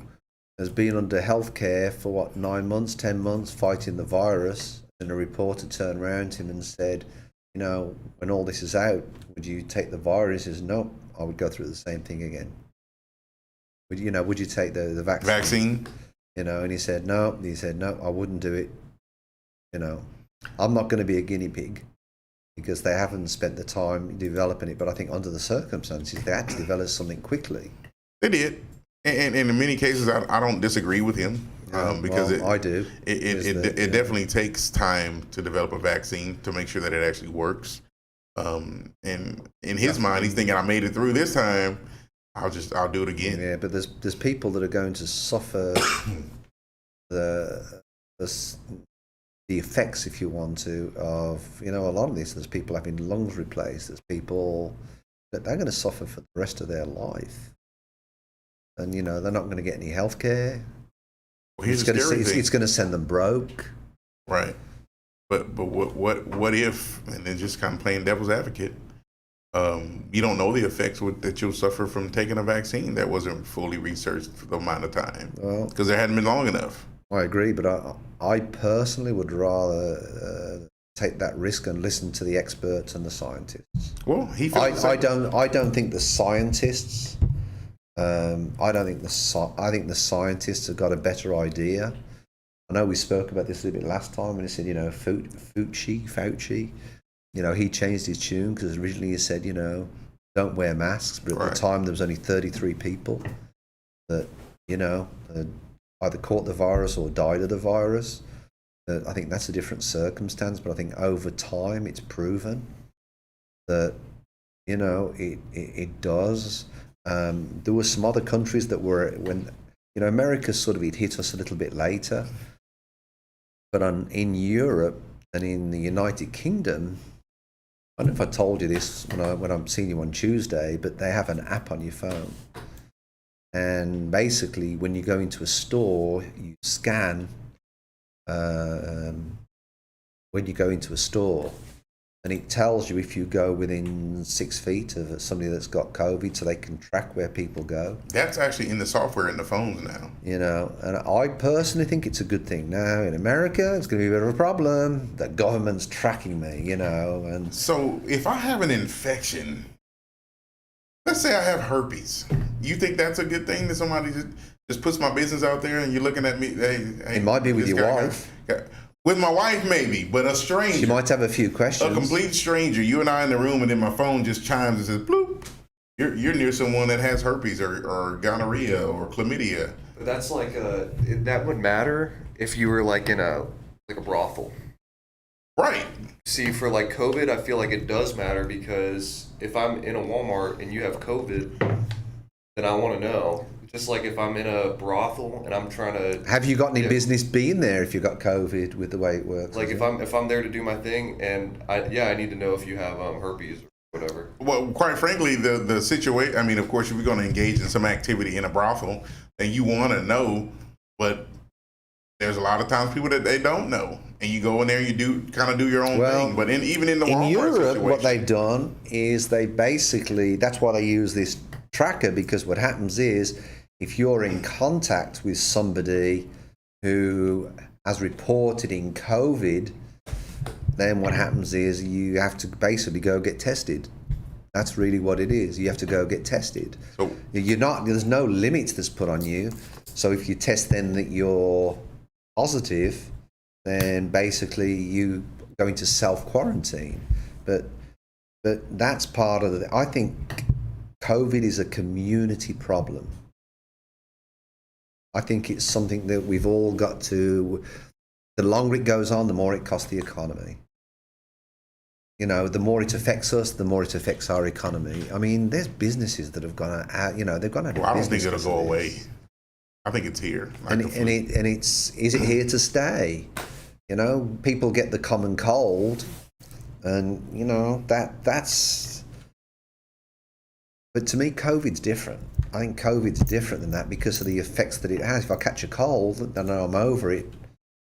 has been under healthcare for 9 months, 10 months, fighting the virus, and a reporter turned around to him and said, when all this is out, would you take the virus? He says, no, I would go through the same thing again. Would you take the vaccine? And he said, no. He said, no, I wouldn't do it. I'm not going to be a guinea pig because they haven't spent the time developing it. But I think under the circumstances, they had to develop something quickly. They did. And in many cases, I don't disagree with him because I do. It definitely takes time to develop a vaccine to make sure that it actually works. And in his mind, he's thinking, I made it through this time. I'll do it again. Yeah, but there's people that are going to suffer the effects, if you want to, of a lot of this. There's people having lungs replaced. There's people that they're going to suffer for the rest of their life. And they're not going to get any health care. Well, it's going to send them broke. Right. But what if, and then just kind of playing devil's advocate, you don't know the effects that you'll suffer from taking a vaccine that wasn't fully researched for the amount of time, because there hadn't been long enough. I agree, but I personally would rather take that risk and listen to the experts and the scientists. Well, I don't think the scientists. I think the scientists have got a better idea. I know we spoke about this a little bit last time when he said, Fauci, he changed his tune because originally he said, don't wear masks. But at the time, there was only 33 people that, had either caught the virus or died of the virus. I think that's a different circumstance. But I think over time, it's proven that, it does. There were some other countries that were, when, America it hit us a little bit later. But in Europe and in the United Kingdom, I don't know if I told you this when I'm seeing you on Tuesday, but they have an app on your phone. And basically, when you go into a store, you scan when you go into a store, and it tells you if you go within 6 feet of somebody that's got COVID, so they can track where people go. That's actually in the software in the phones now. You know, and I personally think it's a good thing. Now in America, it's going to be a bit of a problem. The government's tracking me, you know, and So if I have an infection, let's say I have herpes, you think that's a good thing that somebody just puts my business out there and you're looking at me? Hey, it might be with this your guy wife. With my wife, maybe, but a stranger. She might have a few questions. A complete stranger. You and I in the room, and then my phone just chimes and says, "Bloop." You're near someone that has herpes or gonorrhea or chlamydia. That's like that would matter if you were like in a brothel. Right. See, for like COVID, I feel like it does matter because if I'm in a Walmart and you have COVID, then I want to know. Just like if I'm in a brothel and I'm trying to. Have you got any business being there if you got COVID with the way it works? Like if I'm there to do my thing and I need to know if you have herpes or whatever. Well, quite frankly, the situation. I mean, of course, if you're going to engage in some activity in a brothel, then you want to know. But there's a lot of times people that they don't know, and you go in there and you do your own thing. But even in the Walmart Europe, situation, what they've done is they basically, that's why they use this tracker, because what happens is if you're in contact with somebody who has reported in COVID, then what happens is you have to basically go get tested. That's really what it is. You have to go get tested. So there's no limits that's put on you. So if you test then that you're positive, then basically you go into self-quarantine. But that's part of I think COVID is a community problem. I think it's something that we've all got to, the longer it goes on, the more it costs the economy. You know, the more it affects us, the more it affects our economy. I mean, there's businesses that have gone out, you know, they've gone out of business. I don't think it'll go away. I think it's here. Like is it here to stay? You know, people get the common cold, and you know that's. But to me, COVID's different. I think COVID's different than that because of the effects that it has. If I catch a cold, then I'm over it.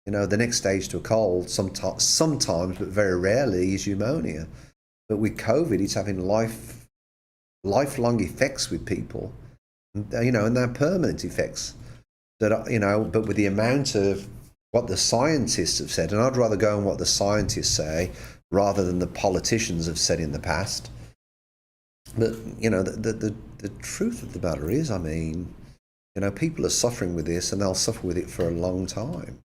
You know, the next stage to a cold, sometimes, but very rarely, is pneumonia. But with COVID, it's having lifelong effects with people. You know, and they're permanent effects. That, you know, but with the amount of what the scientists have said, and I'd rather go on what the scientists say rather than the politicians have said in the past. But, you know, the truth of the matter is, I mean, you know, people are suffering with this and they'll suffer with it for a long time.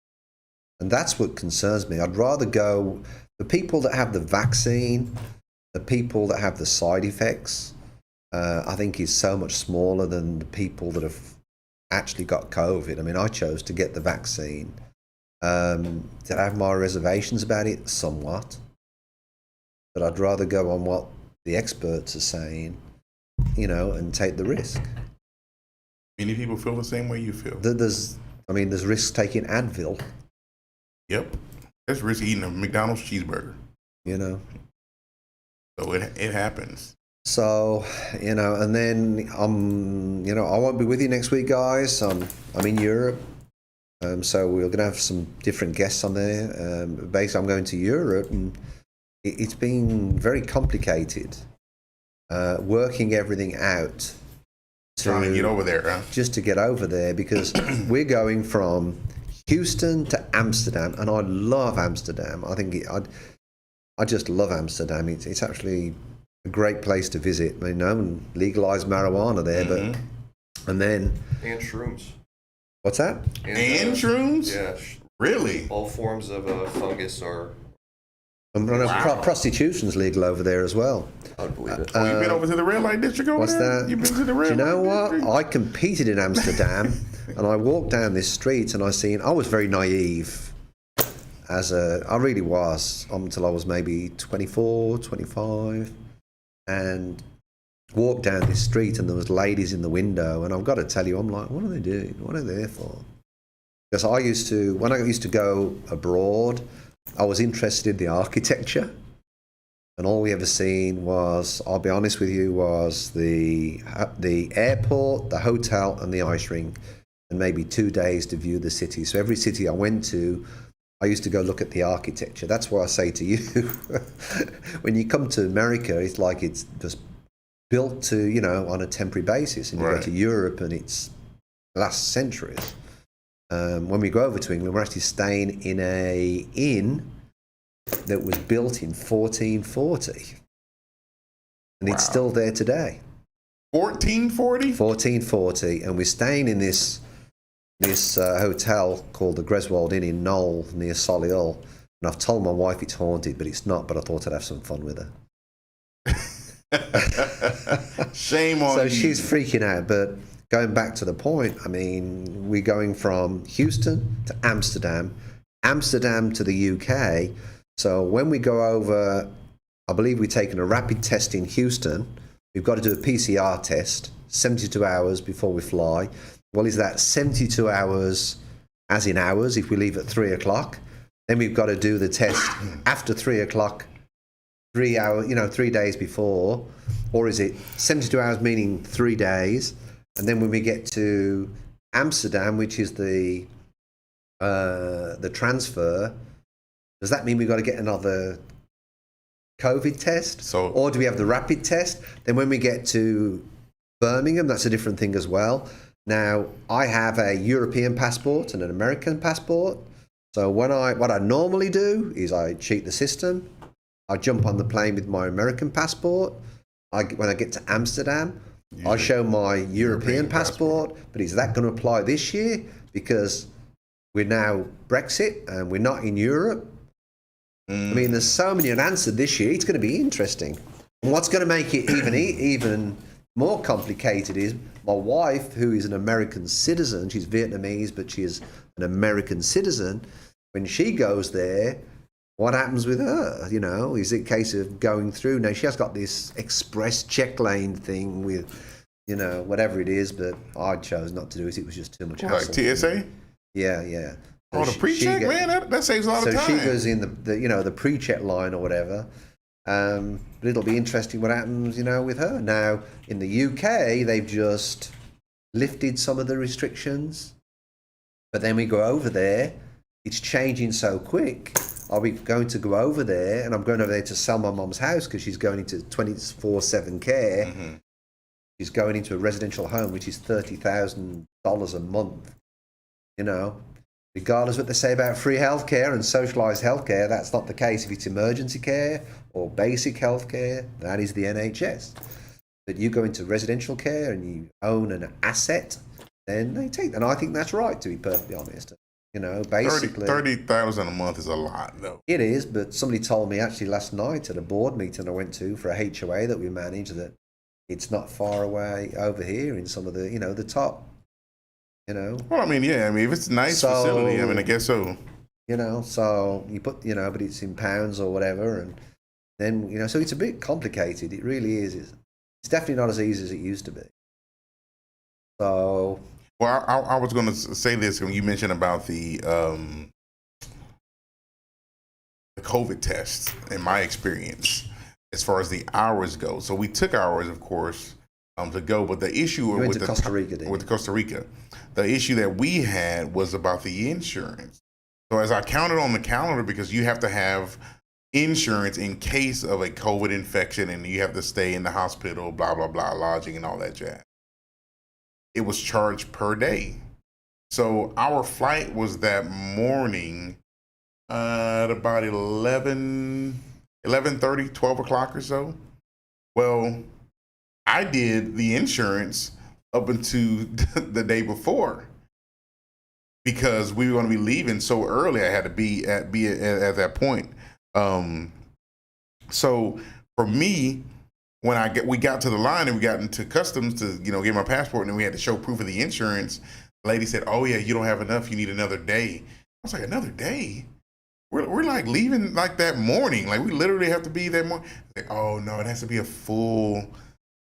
And that's what concerns me. I'd rather go, the people that have the vaccine, the people that have the side effects, I think is so much smaller than the people that have actually got COVID. I mean, I chose to get the vaccine. Did I have my reservations about it? Somewhat. But I'd rather go on what the experts are saying, you know, and take the risk. Many people feel the same way you feel. There's risks taking Advil. Yep. There's risk eating a McDonald's cheeseburger. You know. So it happens. So, you know, and then you know, I won't be with you next week, guys. I'm in Europe. So we're going to have some different guests on there. Basically, I'm going to Europe, and it's been very complicated working everything out. Trying to get over there, huh? Just to get over there, because we're going from Houston to Amsterdam, and I love Amsterdam. I think I just love Amsterdam. It's actually a great place to visit. I know, and legalized marijuana there, but and shrooms. What's that? And shrooms? Yeah. Really? All forms of fungus are. Prostitution's legal over there as well. I'd believe it. You've been over to the red light district over what's there? that? You've been to the red Do you know light what? district? I competed in Amsterdam, and I walked down this street, and I was very naive. I really was, until I was maybe 24, 25, and walked down this street, and there was ladies in the window, and I've got to tell you, I'm like, what are they doing? What are they there for? Because when I used to go abroad, I was interested in the architecture. and all we ever seen was, I'll be honest with you, was the airport, the hotel, and the ice rink, and maybe 2 days to view the city. So every city I went to, I used to go look at the architecture. That's why I say to you, when you come to America, it's like it's just built to, you know, on a temporary basis. And you go to Europe and it's last centuries. When we go over to England, we're actually staying in a inn that was built in 1440. And it's still there today. 1440? 1440. And we're staying in this hotel called the Greswold Inn in Knoll near Solihull. And I've told my wife it's haunted, but it's not. But I thought I'd have some fun with her. Shame on you. So she's freaking out. But going back to the point, I mean, we're going from Houston to Amsterdam, Amsterdam to the UK. So when we go over, I believe we're taking a rapid test in Houston. We've got to do a PCR test 72 hours before we fly. Well, is that 72 hours as in hours if we leave at 3 o'clock? Then we've got to do the test after 3 o'clock, 3 hours, 3 days before. Or is it 72 hours meaning 3 days? And then when we get to Amsterdam, which is the transfer, does that mean we've got to get another COVID test? Or do we have the rapid test? Then when we get to Birmingham, that's a different thing as well. Now, I have a European passport and an American passport. So what I normally do is I cheat the system. I jump on the plane with my American passport. When I get to Amsterdam, I show my European passport. But is that going to apply this year? Because we're now Brexit and we're not in Europe. I mean, there's so many unanswered this year. It's going to be interesting. And what's going to make it even more complicated is my wife, who is an American citizen, she's Vietnamese, but she is an American citizen. When she goes there, what happens with her? You know, is it a case of going through? Now, she has got this express check lane thing with, whatever it is, but I chose not to do it. It was just too much hassle. Like TSA? Yeah. Oh, the pre-check, man, that saves a lot of time. So she goes in the pre-check line or whatever. But it'll be interesting what happens, with her. Now, in the UK, they've just lifted some of the restrictions. But then we go over there. It's changing so quick. Are we going to go over there? And I'm going over there to sell my mum's house because she's going into 24/7 care. Mm-hmm. She's going into a residential home, which is $30,000 a month. Regardless of what they say about free healthcare and socialised healthcare, that's not the case. If it's emergency care or basic healthcare, that is the NHS. But you go into residential care and you own an asset, then they take that. And I think that's right, to be perfectly honest. Basically... $30,000 a month is a lot, though. It is, but somebody told me actually last night at a board meeting I went to for a HOA that we manage that it's not far away over here in some of the, the top... Well, if it's a nice facility, I guess so. So you put, but it's in pounds or whatever. And then, so it's a bit complicated. It really is. It's definitely not as easy as it used to be. So. Well, I was going to say this when you mentioned about the COVID test, in my experience, as far as the hours go. So we took hours, of course, to go, but the issue with Costa Rica, the issue that we had was about the insurance. So as I counted on the calendar, because you have to have insurance in case of a COVID infection and you have to stay in the hospital, blah, blah, blah, lodging and all that jazz. It was charged per day. So our flight was that morning at about 11:30, 12 o'clock or so. Well, I did the insurance up until the day before because we were going to be leaving so early. I had to be at that point. So for me, when we got to the line and we got into customs to get my passport, and then we had to show proof of the insurance, the lady said, "Oh yeah, you don't have enough. You need another day." I was like, "Another day? We're like leaving like that morning. Like we literally have to be that morning." Like, "Oh no, it has to be a full."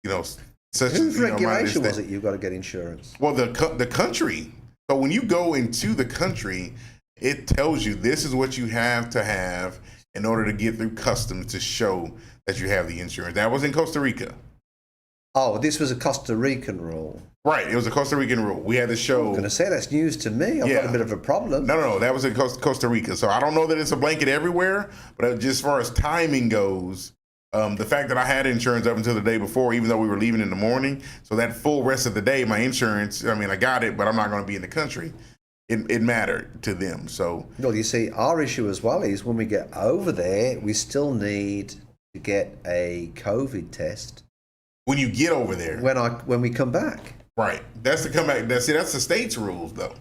Whose regulation was it you've got to get insurance? Well, the country. So when you go into the country, it tells you this is what you have to have in order to get through customs to show that you have the insurance. That was in Costa Rica. Oh, this was a Costa Rican rule. Right, it was a Costa Rican rule. We had to show. I'm going to say that's news to me. I've got a bit of a problem. No, that was in Costa Rica. So I don't know that it's a blanket everywhere, but just as far as timing goes, the fact that I had insurance up until the day before, even though we were leaving in the morning, so that full rest of the day, my insurance, I mean, I got it, but I'm not going to be in the country. It mattered to them. So, well, you see, our issue as well is when we get over there, we still need to get a COVID test. When you get over there, when we come back, right? That's the comeback. That's the state's rules, though.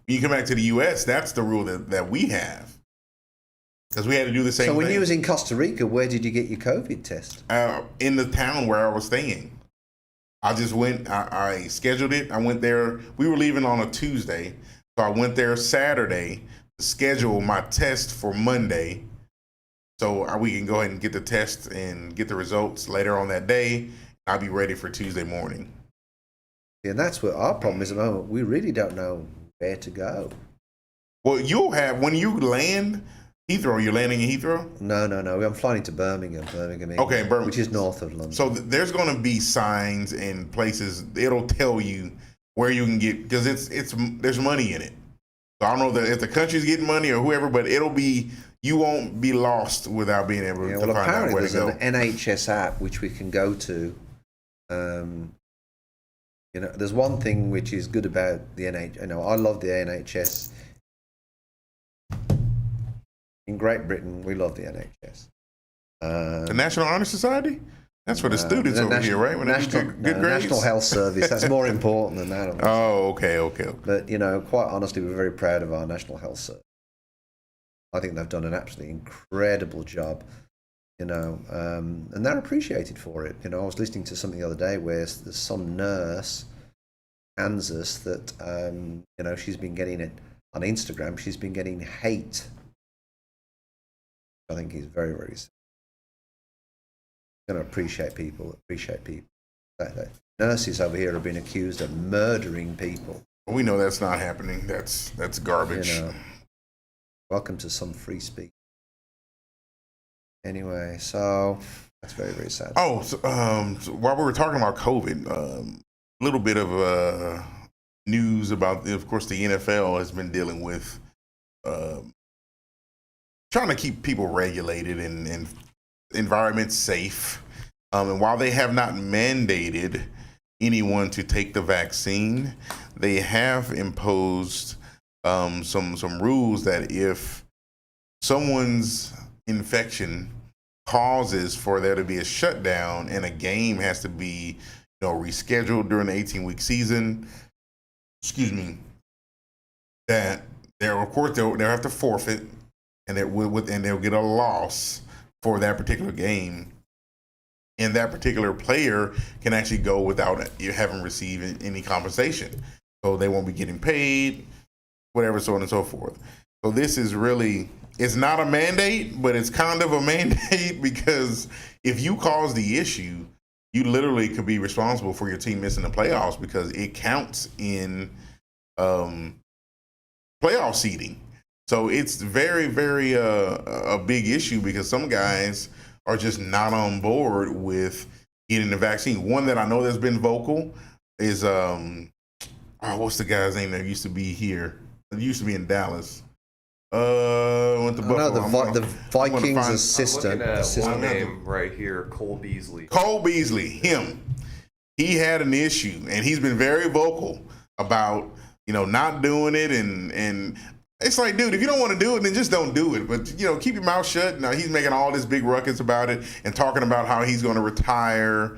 When you come back to the U.S., that's the rule that we have, because we had to do the same. So when thing. you was in Costa Rica, where did you get your COVID test? In the town where I was staying. I just went. I scheduled it. I went there. We were leaving on a Tuesday, so I went there Saturday to schedule my test for Monday, so we can go ahead and get the test and get the results later on that day. I'll be ready for Tuesday morning. And that's what our problem is at the moment. We really don't know where to go. Well, you'll have, when you land Heathrow, you're landing in Heathrow? No. I'm flying to Birmingham, England, okay, Birmingham, which is north of London. So there's going to be signs and places. It'll tell you where you can get, because there's money in it. So I don't know if the country's getting money or whoever, but you won't be lost without being able to find out where to go. There's an NHS app which we can go to. There's one thing which is good about the NHS. I love the NHS. In Great Britain, we love the NHS. The National Honor Society? That's for the students over here, right? When good grades? National Health Service. That's more important than that. Oh, okay. But, quite honestly, we're very proud of our National Health Service. I think they've done an absolutely incredible job, and they're appreciated for it. I was listening to something the other day where there's some nurse, Kansas, that, she's been getting it on Instagram. She's been getting hate. I think he's very, very sad. Going to appreciate people. That nurses over here have been accused of murdering people. We know that's not happening. That's garbage. Welcome to some free speech. Anyway, so that's very, very sad. Oh, so while we were talking about COVID, a little bit of news about, of course, the NFL has been dealing with trying to keep people regulated and environments safe. And while they have not mandated anyone to take the vaccine, they have imposed some rules that if someone's infection causes for there to be a shutdown and a game has to be rescheduled during the 18-week season, that they'll have to forfeit, and they'll get a loss for that particular game, and that particular player can actually go without having received any compensation, so they won't be getting paid, whatever, so on and so forth. So this is really, it's not a mandate, but it's kind of a mandate, because if you cause the issue, you literally could be responsible for your team missing the playoffs, because it counts in playoff seeding. So it's very, very a big issue, because some guys are just not on board with getting the vaccine. One that I know that's been vocal is what's the guy's name that used to be here? It used to be in Dallas. Went to Buffalo. The Vikings assistant. I'm looking at one name right here, Cole Beasley. Cole Beasley, him. He had an issue, and he's been very vocal about not doing it, and it's like, dude, if you don't want to do it, then just don't do it. But keep your mouth shut. Now he's making all this big ruckus about it and talking about how he's going to retire.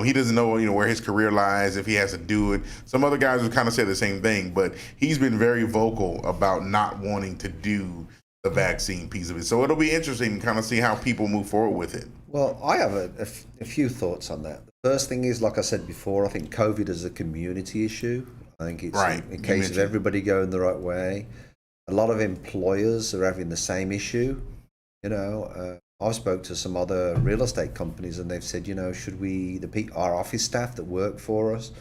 He doesn't know where his career lies if he has to do it. Some other guys would kind of say the same thing, but he's been very vocal about not wanting to do the vaccine piece of it. So it'll be interesting to kind of see how people move forward with it. Well, I have a few thoughts on that. The first thing is, like I said before, I think COVID is a community issue. I think it's a case of everybody going the right way. A lot of employers are having the same issue. I spoke to some other real estate companies, and they've said, should our office staff that work for us,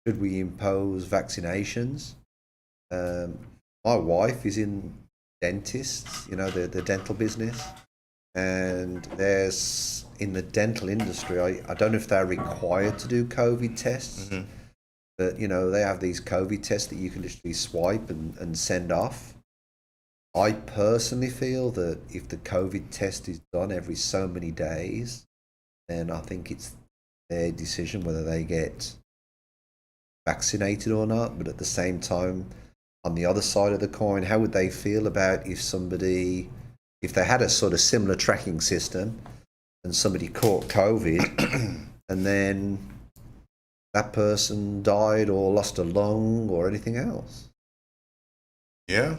should we impose vaccinations? My wife is in dentists, the dental business. and there's in the dental industry, I don't know if they're required to do COVID tests, but they have these COVID tests that you can literally swipe and send off. I personally feel that if the COVID test is done every so many days, then I think it's their decision whether they get vaccinated or not. But at the same time, on the other side of the coin, how would they feel about if they had a sort of similar tracking system and somebody caught COVID and then that person died or lost a lung or anything else? Yeah.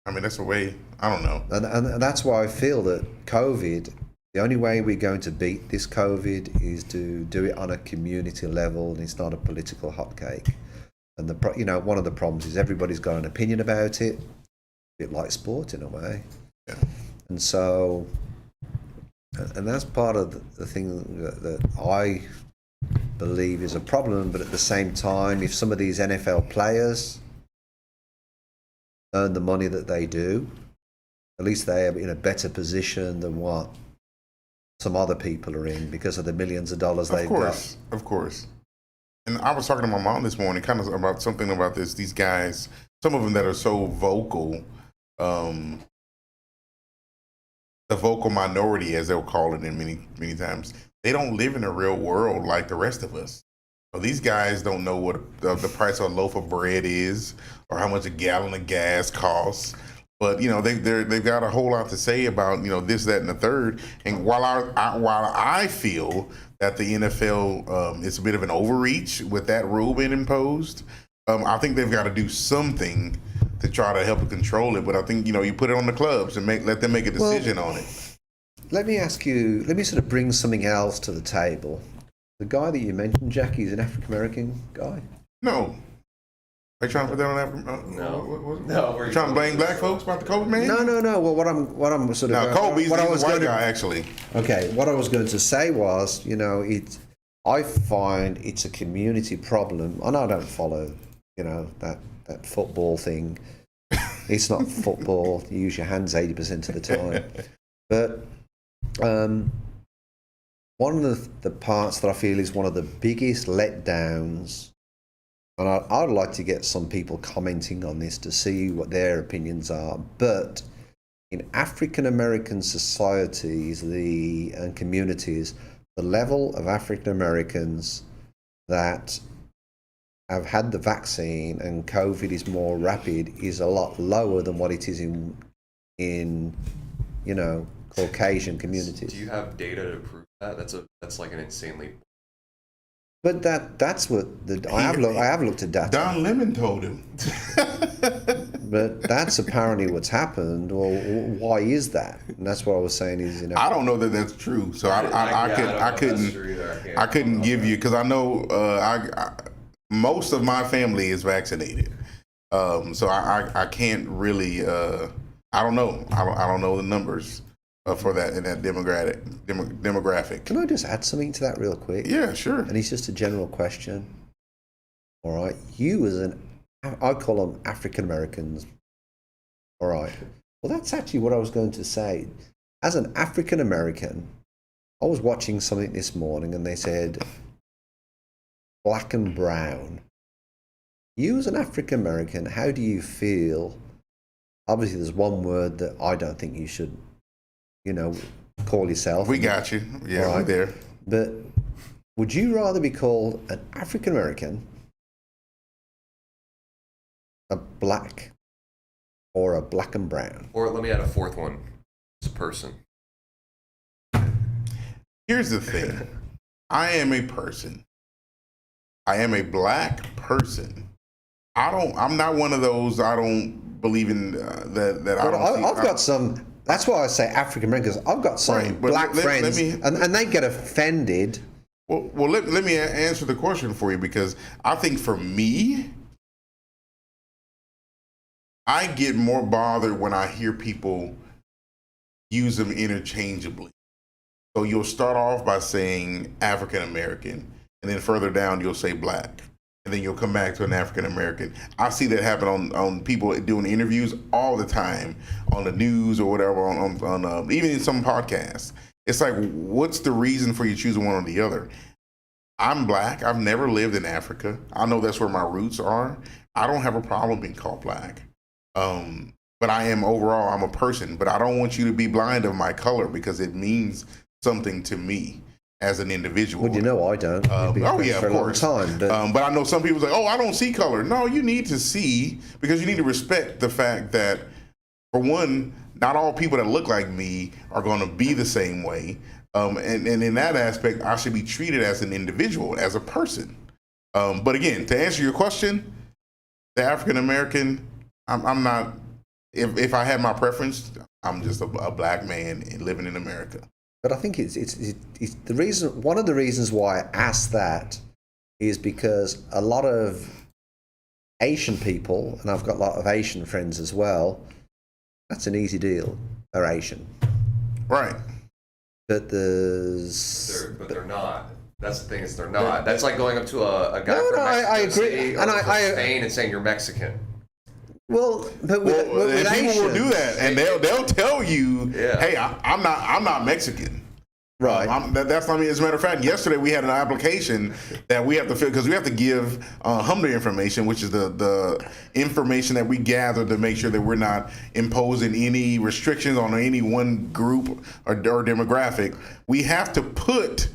I mean, that's a way, I don't know. And that's why I feel that COVID, the only way we're going to beat this COVID is to do it on a community level, and it's not a political hotcake. And one of the problems is everybody's got an opinion about it, a bit like sport in a way. Yeah. And so, and that's part of the thing that I believe is a problem. But at the same time, if some of these NFL players earn the money that they do, at least they are in a better position than what some other people are in because of the millions of dollars they've got. Of course. And I was talking to my mom this morning kind of about something about this. These guys, some of them that are so vocal, the vocal minority, as they'll call it in many times, they don't live in a real world like the rest of us. So these guys don't know what the price of a loaf of bread is or how much a gallon of gas costs. But they've got a whole lot to say about this, that, and the third. And while I feel that the NFL is a bit of an overreach with that rule being imposed, I think they've got to do something to try to help control it. But I think you put it on the clubs and let them make a decision on it. Let me sort of bring something else to the table. The guy that you mentioned, Jackie, is an African American guy. No. Are you trying to put that on African? No. You're trying to blame black folks about the COVID, man? No. Well, what I'm sort of Kobe's a white guy, actually. Okay, what I was going to say was, I find it's a community problem, and I don't follow, that football thing. It's not football. You use your hands 80% of the time. But one of the parts that I feel is one of the biggest letdowns, and I'd like to get some people commenting on this to see what their opinions are, but in African American societies and communities, the level of African Americans that have had the vaccine and COVID is more rapid is a lot lower than what it is in Caucasian communities. Do you have data to prove that? That's like an insanely. But that's what I have looked at data. Don Lemon told him. But that's apparently what's happened. Well, why is that? And that's what I was saying is, I don't know that that's true. So I couldn't give you, because I know most of my family is vaccinated. So I can't really. I don't know. I don't know the numbers for that in that demographic. Can I just add something to that real quick? Yeah, sure. And it's just a general question. All right, you as I call them African Americans. All right. Well, that's actually what I was going to say. As an African American, I was watching something this morning and they said black and brown. You as an African American, how do you feel? Obviously, there's one word that I don't think you should, call yourself. We got you. Yeah, right? We're there. But would you rather be called an African American, a black, or a black and brown? Or let me add a fourth one. It's a person. Here's the thing. I am a person. I am a black person. I'm not one of those. I don't believe in that. I've got some. That's why I say African Americans. I've got some black friends, and they get offended. Well, let me answer the question for you, because I think for me, I get more bothered when I hear people use them interchangeably. So you'll start off by saying African American, and then further down you'll say black. and then you'll come back to an African American. I see that happen on people doing interviews all the time on the news or whatever, on even in some podcasts. It's like, what's the reason for you choosing one or the other? I'm black. I've never lived in Africa. I know that's where my roots are. I don't have a problem being called black. But I am overall, I'm a person. But I don't want you to be blind of my color because it means something to me as an individual. Well, you know I don't. You've been friends for a long time. But I know some people say, oh, I don't see color. No, you need to see, because you need to respect the fact that, for one, not all people that look like me are going to be the same way. And in that aspect, I should be treated as an individual, as a person. But again, to answer your question, the African American, I'm not. If I had my preference, I'm just a black man living in America. But I think it's the reason. One of the reasons why I asked that is because a lot of Asian people, and I've got a lot of Asian friends as well. That's an easy deal. They're Asian, right? But they're not. That's the thing, is they're not. That's like going up to a guy from Mexico I agree. City or And from Spain and saying you're Mexican. Well, but with and Asians, people will do that, and they'll tell you, Yeah. "Hey, I'm not Mexican." right? That's not me. As a matter of fact, yesterday we had an application that we have to fill because we have to give HUMDA information, which is the information that we gather to make sure that we're not imposing any restrictions on any one group or demographic. We have to put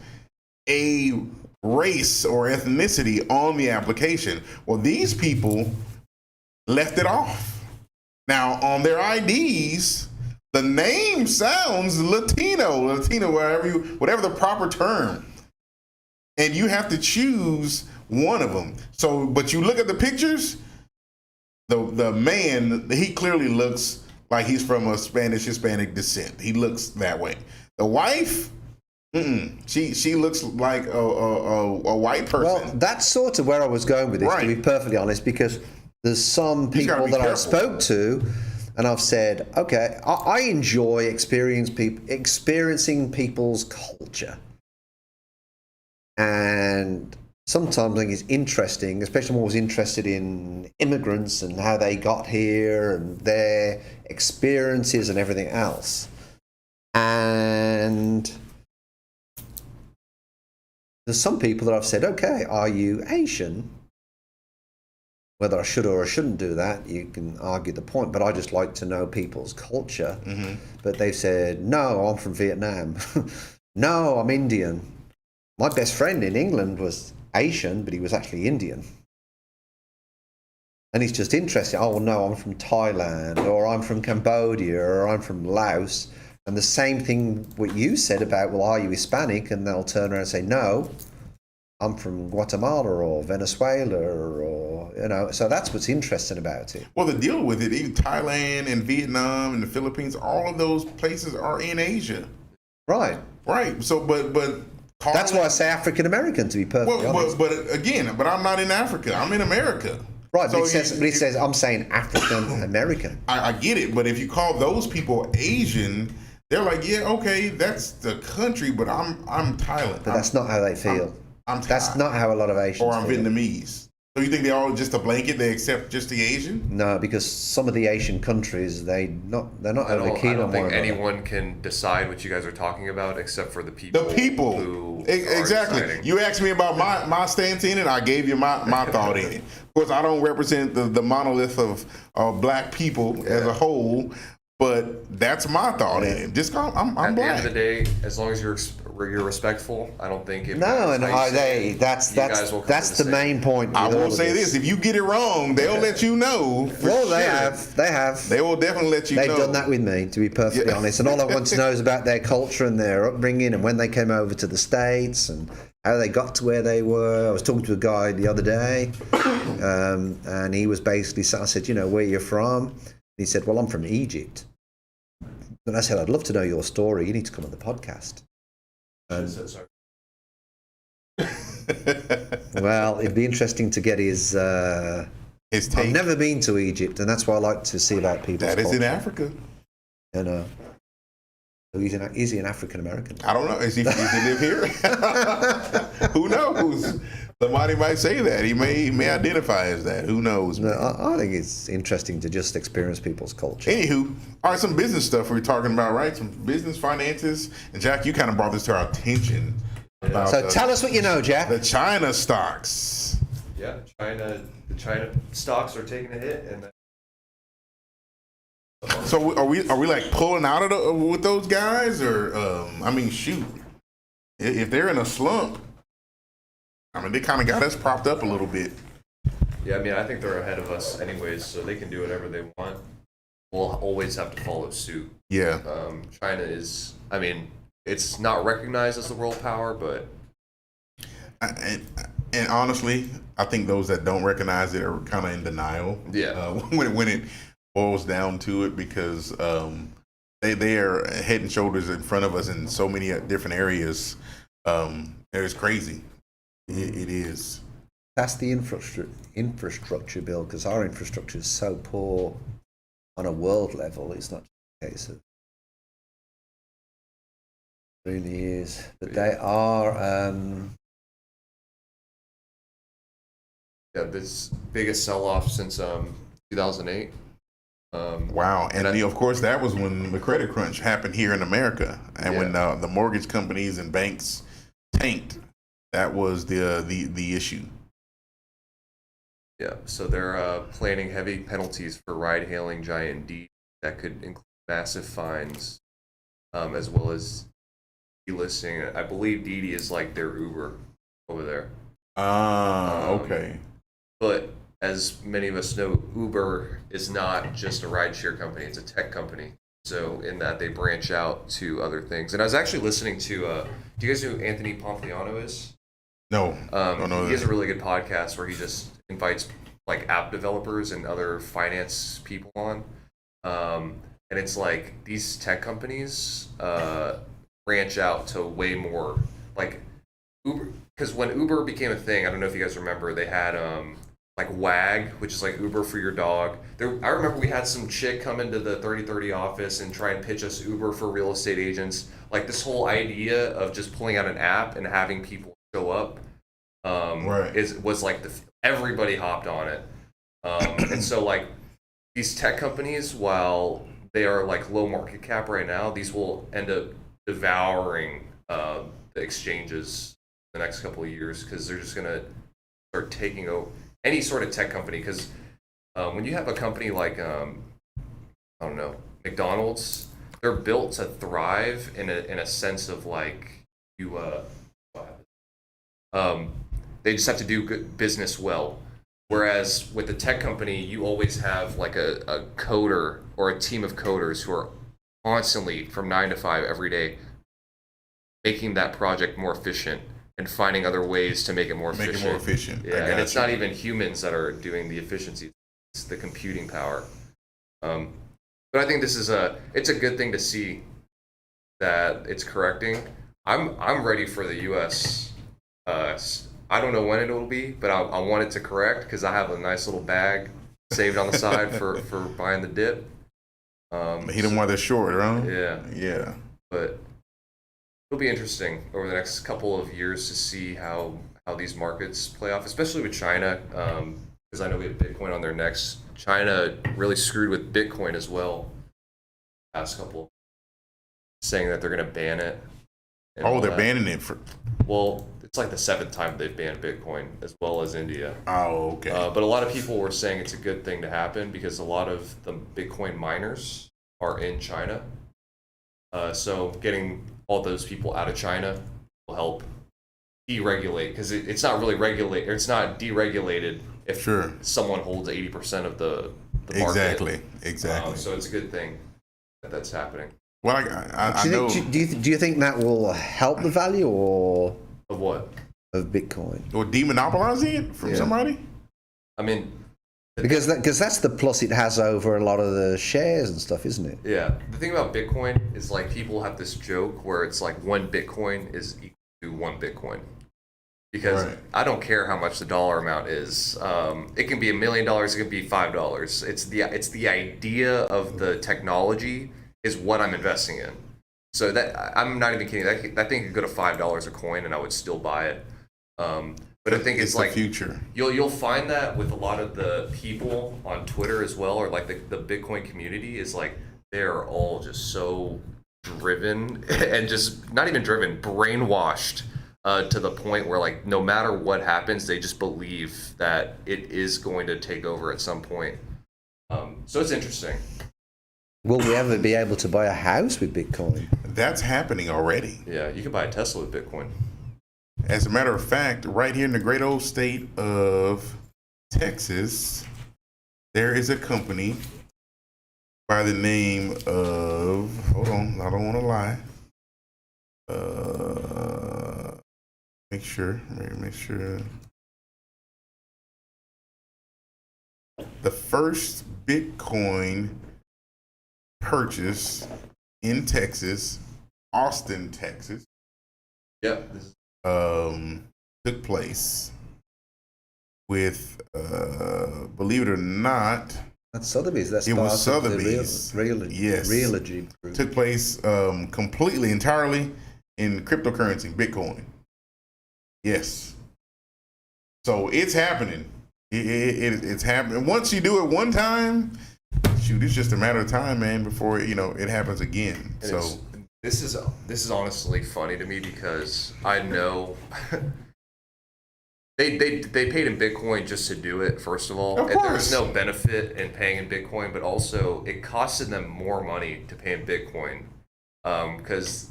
a race or ethnicity on the application. Well, these people left it off. Now, on their IDs, the name sounds Latino, whatever the proper term. And you have to choose one of them. So, but you look at the pictures, the man, he clearly looks like he's from a Hispanic descent. He looks that way. The wife, she looks like a white person. Well, that's sort of where I was going with this, to be perfectly honest, because there's some people that I spoke to, and I've said, okay, I enjoy experiencing people's culture. And sometimes I think it's interesting, especially when I was interested in immigrants and how they got here and their experiences and everything else. And there's some people that I've said, okay, are you Asian? Whether I should or I shouldn't do that, you can argue the point, but I just like to know people's culture. Mm-hmm. But they've said, no, I'm from Vietnam. No, I'm Indian. My best friend in England was Asian, but he was actually Indian. And he's just interested. Oh, no, I'm from Thailand, or I'm from Cambodia, or I'm from Laos. And the same thing what you said about, well, are you Hispanic? And they'll turn around and say, no, I'm from Guatemala or Venezuela, or, you know. So that's what's interesting about it. Well, the deal with it, even Thailand and Vietnam and the Philippines, all of those places are in Asia. Right. Right. So, but that's why I say African American, to be perfectly honest. But I'm not in Africa. I'm in America. Right, so but it says I'm saying African American. I get it, but if you call those people Asian, they're like, yeah, okay, that's the country, but I'm Thailand. But that's not how they feel. That's not how a lot of Asians feel. Or I'm Vietnamese. So you think they're all just a blanket? They accept just the Asian? No, because some of the Asian countries, they're not overly keen on one another. I don't think anyone can decide what you guys are talking about except for the people. The people. Who exactly. are deciding. You asked me about my stance in it. I gave you my thought in it. Of course, I don't represent the monolith of black people as a whole. But that's my thought in it. Just I'm black. At the end of the day, as long as you're respectful, I don't think if that's the main point. I will say this: if you get it wrong, they'll let you know. Well, they have. They will definitely let you know. They've done that with me, to be perfectly honest. And all I want to know is about their culture and their upbringing and when they came over to the States and how they got to where they were. I was talking to a guy the other day, and he was basically, I said, you know, where you're from? He said, well, I'm from Egypt. And I said, I'd love to know your story. You need to come on the podcast. Well, it'd be interesting to get his take. I've never been to Egypt, and that's why I like to see about people's That is culture. in Africa. And is he an African American? I don't know. Does he live here? Who knows? Somebody might say that. He may identify as that. Who knows? No, I think it's interesting to just experience people's culture. Anywho, all right, some business stuff we were talking about, right? Some business finances. And Jack, you kind of brought this to our attention. About So tell us what you know, Jack. the China stocks. Yeah, the China stocks are taking a hit, and So are we like pulling out of with those guys, or I mean, shoot, if they're in a slump, I mean, they kind of got us propped up a little bit. yeah, I mean, I think they're ahead of us anyways, so they can do whatever they want. We'll always have to follow suit. Yeah. China is, I mean, it's not recognized as the world power, but And honestly, I think those that don't recognize it are kind of in denial. Yeah. When it boils down to it, because they are head and shoulders in front of us in so many different areas. It's crazy. It is. That's the infrastructure bill, because our infrastructure is so poor on a world level. It's not just a case of it really is, but they are. yeah, this biggest sell-off since 2008. Wow. And of course, that was when the credit crunch happened here in America, and when the mortgage companies and banks tanked. That was the issue. Yeah, so they're planning heavy penalties for ride-hailing giant D that could include massive fines, as well as delisting. I believe Didi is like their Uber over there. Okay. But as many of us know, Uber is not just a rideshare company; it's a tech company. So in that they branch out to other things. And I was actually listening to. Do you guys know who Anthony Pompliano is? No. Don't know He that. has a really good podcast where he just invites like app developers and other finance people on. And it's like these tech companies branch out to way more, like Uber. Because when Uber became a thing, I don't know if you guys remember, they had like WAG, which is like Uber for your dog. I remember we had some chick come into the 3030 office and try and pitch us Uber for real estate agents. Like this whole idea of just pulling out an app and having people show up was like everybody hopped on it. And so like these tech companies, while they are like low market cap right now, these will end up devouring the exchanges the next couple of years, because they're just going to start taking over any sort of tech company. Because when you have a company like, I don't know, McDonald's, they're built to thrive in a sense of like they just have to do good business well. Whereas with the tech company, you always have like a coder or a team of coders who are constantly from 9 to 5 every day making that project more efficient and finding other ways to make it more efficient. Yeah, and it's not even humans that are doing the efficiency; it's the computing power. But I think this is it's a good thing to see that it's correcting. I'm ready for the U.S. I don't know when it will be, but I want it to correct, because I have a nice little bag saved on the side for buying the dip. He didn't want that short, right? Yeah. But it'll be interesting over the next couple of years to see how these markets play off, especially with China, because I know we have Bitcoin on there next. China really screwed with Bitcoin as well. Past couple, saying that they're going to ban it. They're banning it for. Well, it's like the 7th time they've banned Bitcoin, as well as India. Oh, okay. But a lot of people were saying it's a good thing to happen, because a lot of the Bitcoin miners are in China. So getting all those people out of China will help deregulate, because it's not really it's not deregulated if someone holds 80% of the market. Exactly. So it's a good thing that's happening. Well, I know. Do you think that will help the value or of what? Of Bitcoin? Or demonopolizing it from somebody? I mean, because that's the plus it has over a lot of the shares and stuff, isn't it? Yeah. The thing about Bitcoin is like people have this joke where it's like 1 Bitcoin is equal to 1 Bitcoin. Because I don't care how much the dollar amount is. It can be $1 million, it can be $5. It's the idea of the technology is what I'm investing in. So that I'm not even kidding. That thing could go to $5 a coin, and I would still buy it. But I think it's like the future. You'll find that with a lot of the people on Twitter as well, or like the Bitcoin community is like they're all just so driven and just not even driven, brainwashed to the point where like no matter what happens, they just believe that it is going to take over at some point. So it's interesting. Will we ever be able to buy a house with Bitcoin? That's happening already. Yeah, you can buy a Tesla with Bitcoin. As a matter of fact, right here in the great old state of Texas, there is a company by the name of, hold on, I don't want to lie. Make sure. The first Bitcoin purchase in Texas, Austin, Texas, Yep. took place with, believe it or not, That's Sotheby's. That's it was part of the Sotheby's. Yes. Realty group. Took place completely, entirely in cryptocurrency, Bitcoin. Yes. So it's happening. It's happening. Once you do it one time, shoot, it's just a matter of time, man, before it happens again. And So this is honestly funny to me because I know they paid in Bitcoin just to do it, first of all. Of And course. there's no benefit in paying in Bitcoin, but also it costed them more money to pay in Bitcoin because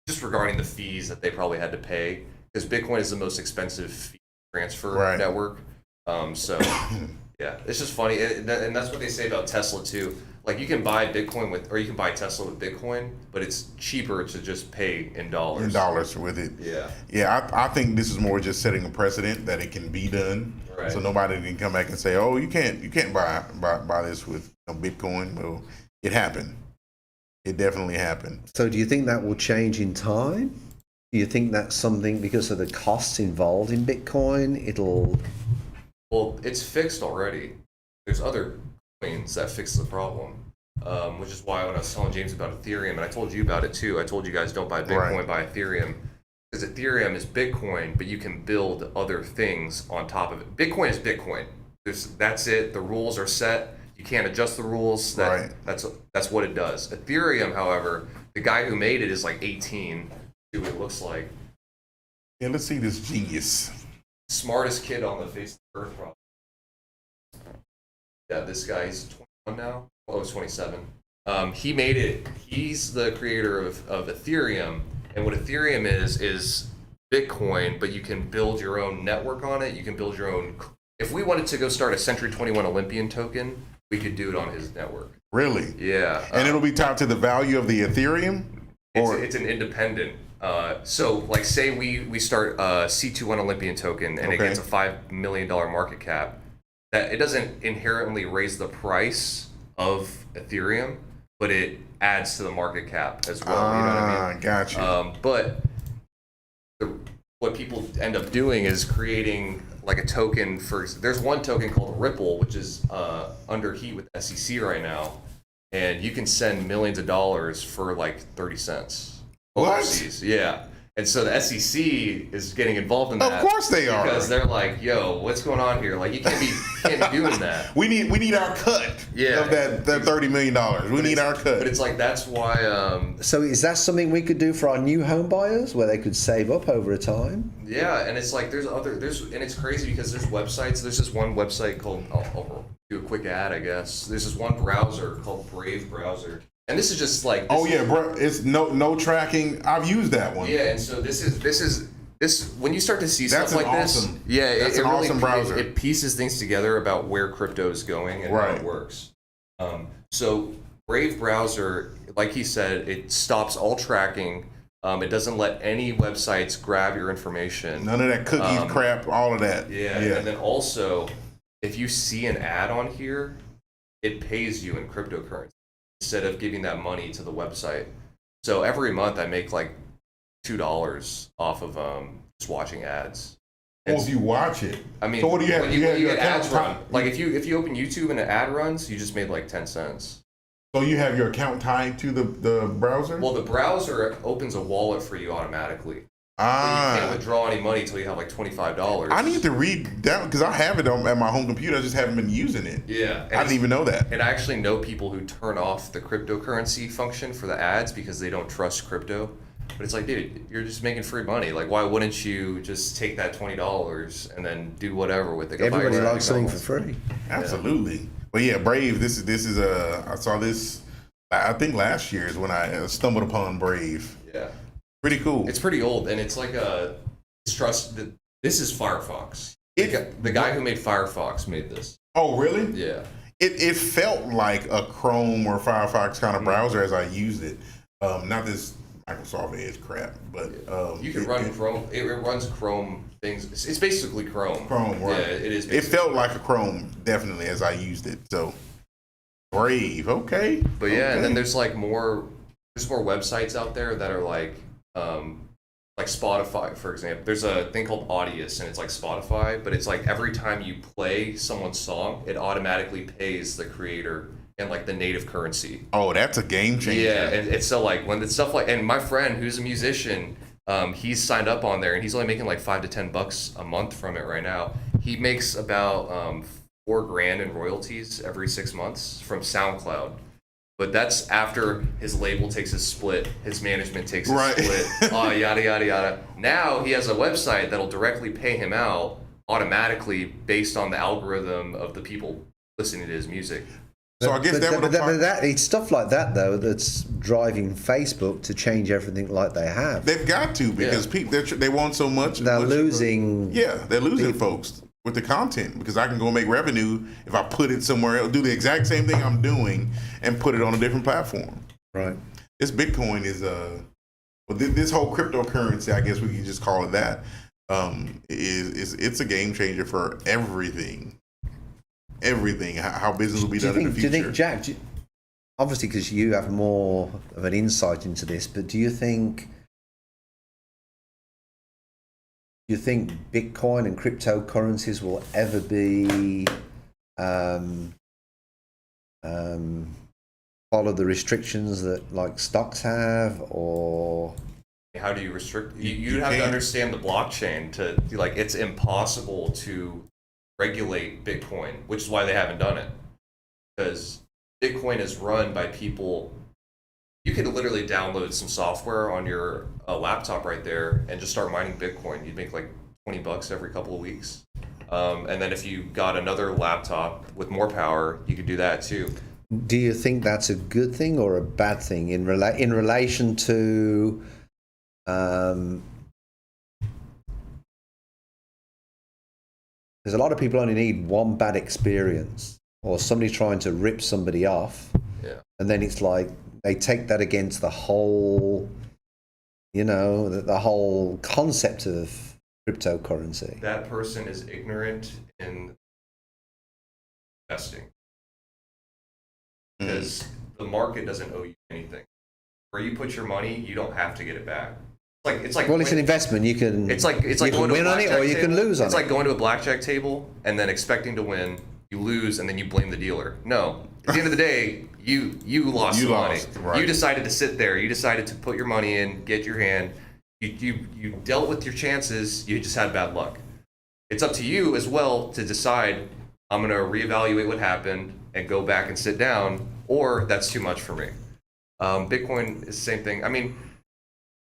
just regarding the fees that they probably had to pay, because Bitcoin is the most expensive fee transfer network. So yeah, it's just funny, and that's what they say about Tesla too. Like you can buy Bitcoin or you can buy Tesla with Bitcoin, but it's cheaper to just pay in dollars. in dollars with it. Yeah. I think this is more just setting a precedent that it can be done, Right. so nobody can come back and say, "Oh, you can't buy this with Bitcoin." Well, it happened. It definitely happened. So do you think that will change in time? Do you think that's something because of the costs involved in Bitcoin? Well, it's fixed already. There's other coins that fix the problem, which is why when I was telling James about Ethereum, and I told you about it too, I told you guys don't buy Bitcoin, Right. buy Ethereum. Because Ethereum is Bitcoin, but you can build other things on top of it. Bitcoin is Bitcoin. That's it. The rules are set. You can't adjust the rules. Right. That's what it does. Ethereum, however, the guy who made it is like 18. See what it looks like. Yeah, let's see this genius. Smartest kid on the face of the earth, probably. Yeah, this guy, he's 21 now. Oh, he's 27. He made it. He's the creator of Ethereum. And what Ethereum is Bitcoin, but you can build your own network on it. You can build your own. If we wanted to go start a Century 21 Olympian token, we could do it on his network. Really? Yeah. And it'll be tied to the value of the Ethereum? It's an independent. So, like, say we start a C21 Olympian token and it Okay. gets a $5 million market cap. That it doesn't inherently raise the price of Ethereum, but it adds to the market cap as well. You know what I mean? Gotcha. But what people end up doing is creating like a token for. There's one token called Ripple, which is under heat with SEC right now, and you can send millions of dollars for like 30 cents overseas. Yeah. And so the SEC is getting involved in that. Of course they are. Because they're like, yo, what's going on here? Like, you can't be doing that. We need our cut of that $30 million. We need our cut. But it's like, that's why... So is that something we could do for our new home buyers where they could save up over a time? Yeah, and it's like, and it's crazy because there's websites. There's this one website called, I'll do a quick ad, I guess. There's this one browser called Brave Browser. And this is just like... Oh yeah, bro, it's no tracking. I've used that one. Yeah, and so this is when you start to see stuff like this, yeah, that's it an really awesome browser. It pieces things together about where crypto is going and how it works. So Brave Browser, like he said, it stops all tracking. It doesn't let any websites grab your information. None of that cookies crap, all of that. Yeah, and then also, if you see an ad on here, it pays you in cryptocurrency instead of giving that money to the website. So every month I make like $2 off of just watching ads. Well, if you watch it. I mean, so what do you have? When you get ads run, like if you open YouTube and an ad runs, you just made like 10 cents. So you have your account tied to the browser? Well, the browser opens a wallet for you automatically. You can't withdraw any money until you have like $25. I need to read that because I have it at my home computer. I just haven't been using it. Yeah. I didn't even know that. And I actually know people who turn off the cryptocurrency function for the ads because they don't trust crypto. But it's like, dude, you're just making free money. Like, why wouldn't you just take that $20 and then do whatever with it? Everybody likes something for free. Absolutely. Yeah. Well, yeah, Brave. This is I saw this. I think last year is when I stumbled upon Brave. Yeah. Pretty cool. It's pretty old, and it's like this is Firefox. The guy who made Firefox made this. Oh, really? Yeah. It felt like a Chrome or Firefox kind of browser as I used it. Not this Microsoft Edge crap, but you can run Chrome. It runs Chrome things. It's basically Chrome. Chrome, right? Yeah, it is. It felt like a Chrome definitely as I used it. So Brave, okay. But yeah, and then there's more websites out there that are like Spotify, for example. There's a thing called Audius, and it's like Spotify, but it's like every time you play someone's song, it automatically pays the creator in like the native currency. Oh, that's a game changer. Yeah, and it's so like when it's stuff like, and my friend who's a musician, he's signed up on there, and he's only making like $5 to $10 a month from it right now. He makes about $4,000 in royalties every 6 months from SoundCloud. But that's after his label takes his split, his management takes his split, yada, yada, yada. Now he has a website that'll directly pay him out automatically based on the algorithm of the people listening to his music. So I guess it's stuff like that though that's driving Facebook to change everything like they have. They've got to because people they want so much. They're losing. They're losing folks with the content because I can go make revenue if I put it somewhere else, do the exact same thing I'm doing, and put it on a different platform. Right. This Bitcoin is this whole cryptocurrency, I guess we can just call it that, it's a game changer for everything. Everything, how business will be done in the future. Do you think, Jack? Obviously, because you have more of an insight into this, but do you think Bitcoin and cryptocurrencies will ever be follow the restrictions that like stocks have, or how do you restrict? You have to understand the blockchain to like. It's impossible to regulate Bitcoin, which is why they haven't done it, because Bitcoin is run by people. You could literally download some software on your laptop right there and just start mining Bitcoin. You'd make like $20 every couple of weeks. And then if you got another laptop with more power, you could do that too. Do you think that's a good thing or a bad thing in relation to because a lot of people only need one bad experience or somebody trying to rip somebody off, and then it's like they take that against the whole, the whole concept of cryptocurrency. That person is ignorant in investing because the market doesn't owe you anything. Where you put your money, you don't have to get it back. It's like it's an investment. You can you can win on it or you can lose on it. It's like going to a blackjack table and then expecting to win. You lose and then you blame the dealer. No, at the end of the day, you lost the money. Right. You decided to sit there. You decided to put your money in, get your hand. You dealt with your chances. You just had bad luck. It's up to you as well to decide. I'm going to reevaluate what happened and go back and sit down, or that's too much for me. Bitcoin is the same thing. I mean,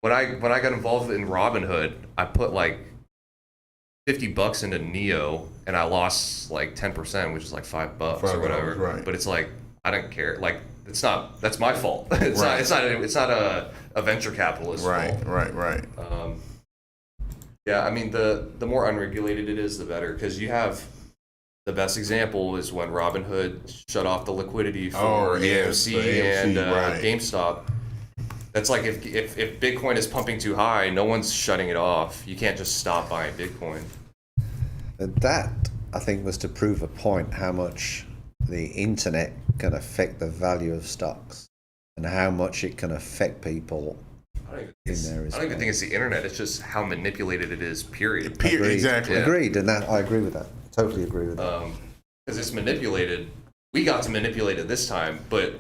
when I got involved in Robinhood, I put like $50 into Neo and I lost like 10%, which is like $5 or whatever. Right. But it's like I don't care. Like that's my fault. It's not a venture capitalist fault. Right. Yeah, I mean the more unregulated it is, the better, because you have the best example is when Robinhood shut off the liquidity for AMC and GameStop. That's like if Bitcoin is pumping too high, no one's shutting it off. You can't just stop buying Bitcoin. That, I think, was to prove a point how much the internet can affect the value of stocks and how much it can affect people I don't in there. even think it's the internet. It's just how manipulated it is, period. Agreed. Exactly. Yeah. Agreed, and that I agree with that. Totally agree with that. Because it's manipulated. We got to manipulate it this time, but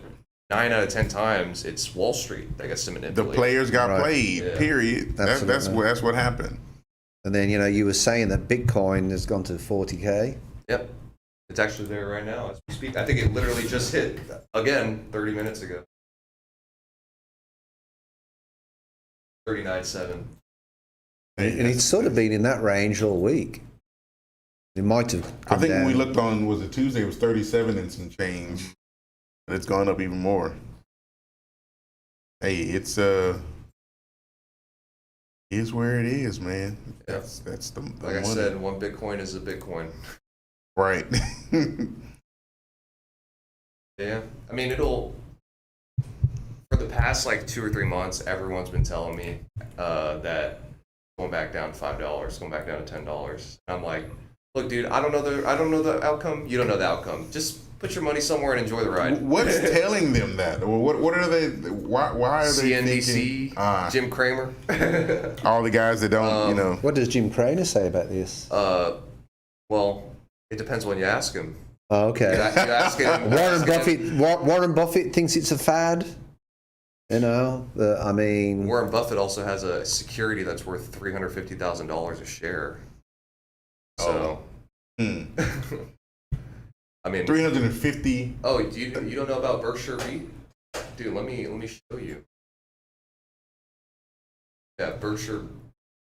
9 out of 10 times it's Wall Street that gets to The manipulate. players got Right. played. Yeah. Period. That's what happened. And then, you were saying that Bitcoin has gone to 40K. Yep. It's actually there right now as we speak. I think it literally just hit again 30 minutes ago. 39.7. And it's sort of been in that range all week. It might have I come think down. when we looked on, was it Tuesday? It was 37 and some change. But it's gone up even more. Hey, it's is where it is, man. That's the Like money. I said, one Bitcoin is a Bitcoin. Right. Yeah. I mean, it'll, for the past like 2 or 3 months, everyone's been telling me that going back down to $5, going back down to $10. And I'm like, look, dude, I don't know the outcome. You don't know the outcome. Just put your money somewhere and enjoy the ride. What's telling them that? Or what are they? Why are they CNBC, thinking? Jim Cramer. All the guys that don't, What does Jim Cramer say about this? Well, it depends when you ask him. Oh, okay. You ask him. Warren Buffett thinks it's a fad. I mean, Warren Buffett also has a security that's worth $350,000 a share. So, I mean, 350. oh, you don't know about Berkshire REIT? Dude, let me show you. Yeah, Berkshire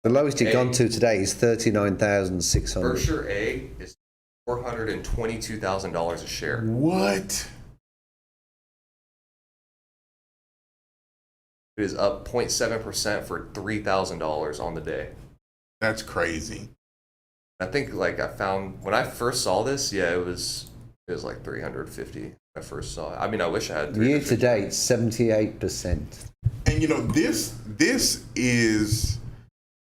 the lowest it's gone to today is 39,600. Berkshire A is $422,000 a share. What? It is up 0.7% for $3,000 on the day. That's crazy. I think like I found when I first saw this, yeah, it was like 350 when I first saw it. I mean, I wish I had. Year to date, 78%. And this is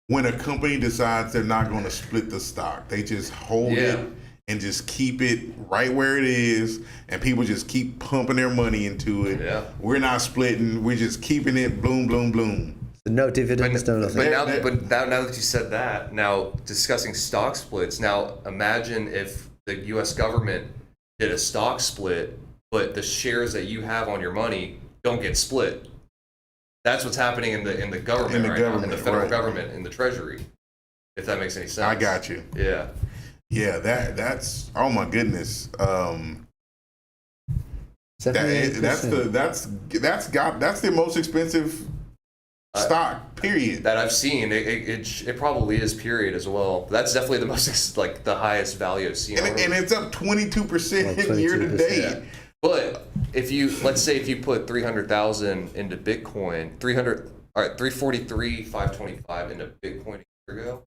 when a company decides they're not going to split the stock. They just hold it and just keep it right where it is, and people just keep pumping their money into it. Yeah. We're not splitting. We're just keeping it. Bloom, bloom, bloom. No dividends, no nothing. But now that you said that, now discussing stock splits. Now imagine if the U.S. government did a stock split, but the shares that you have on your money don't get split. That's what's happening in the government now, in the federal government, in the Treasury. If that makes any sense. I got you. Yeah. Yeah, that's oh my goodness. 78%. That's the most expensive stock. Period. That I've seen. It probably is period as well. That's definitely the most like the highest value I've seen. And it's up 22% year to date. Yeah. But let's say if you put 300,000 into Bitcoin, 343,525 into Bitcoin a year ago.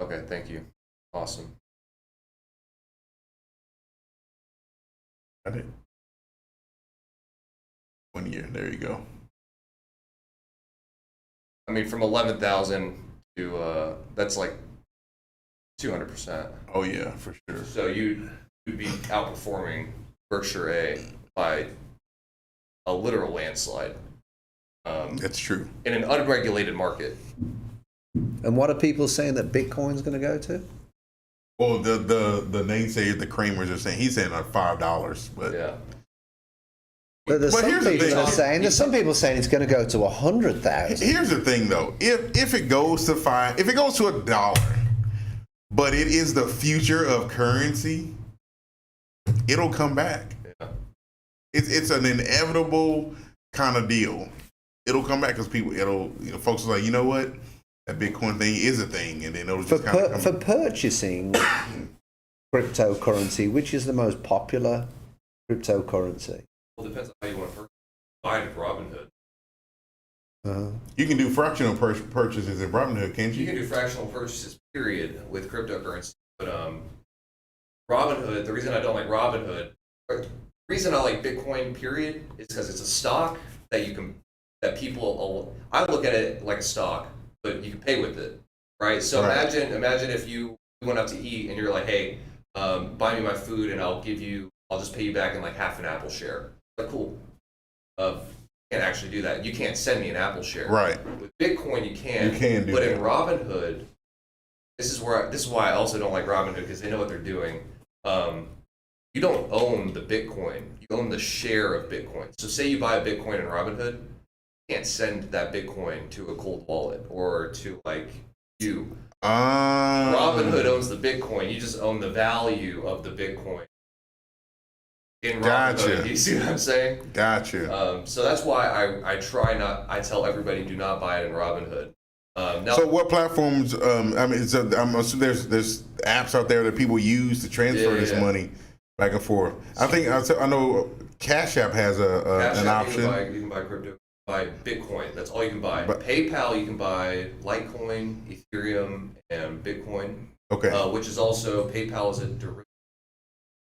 Okay, thank you. Awesome. Got it. 1 year. There you go. I mean, from 11,000 to that's like 200%. Oh yeah, for sure. So you'd be outperforming Berkshire A by a literal landslide. That's true. In an unregulated market. And what are people saying that Bitcoin's going to go to? Well, the naysayers, the Kramers are saying he's saying like $5, but Yeah. But there's But some here's the people thing. that are saying it's going to go to 100,000. here's the thing though: if it goes to $1, but it is the future of currency, it'll come back. Yeah. It's an inevitable kind of deal. It'll come back because folks are like, you know what, that Bitcoin thing is a thing, and then it'll just kind of come. For purchasing cryptocurrency, which is the most popular cryptocurrency? Well, it depends on how you want to purchase. Buy Robinhood. You can do fractional purchases in Robinhood, can't You you? can do fractional purchases, period, with cryptocurrency. But Robinhood, the reason I don't like Robinhood, or the reason I like Bitcoin, period, is because it's a stock that I look at it like a stock, but you can pay with it, right? So Right. imagine if you went out to eat and you're like, hey, buy me my food and I'll just pay you back in like half an Apple share. Like, cool. can't actually do that. You can't send me an Apple share. Right. With Bitcoin, you can. You can do but that. in Robinhood, this is why I also don't like Robinhood, because they know what they're doing. You don't own the Bitcoin. You own the share of Bitcoin. So say you buy a Bitcoin in Robinhood, you can't send that Bitcoin to a cold wallet or to like you. Robinhood owns the Bitcoin. You just own the value of the Bitcoin in Robinhood. Gotcha. You see what I'm saying? Gotcha. So that's why I tell everybody, do not buy it in Robinhood. Now, So what platforms? I mean, I'm assuming there's apps out there that people use to transfer this money back and forth. I know Cash App has an option. You can buy crypto, buy Bitcoin. That's all you can buy. But PayPal, you can buy Litecoin, Ethereum, and Bitcoin. Okay. Which is also, PayPal is a derivative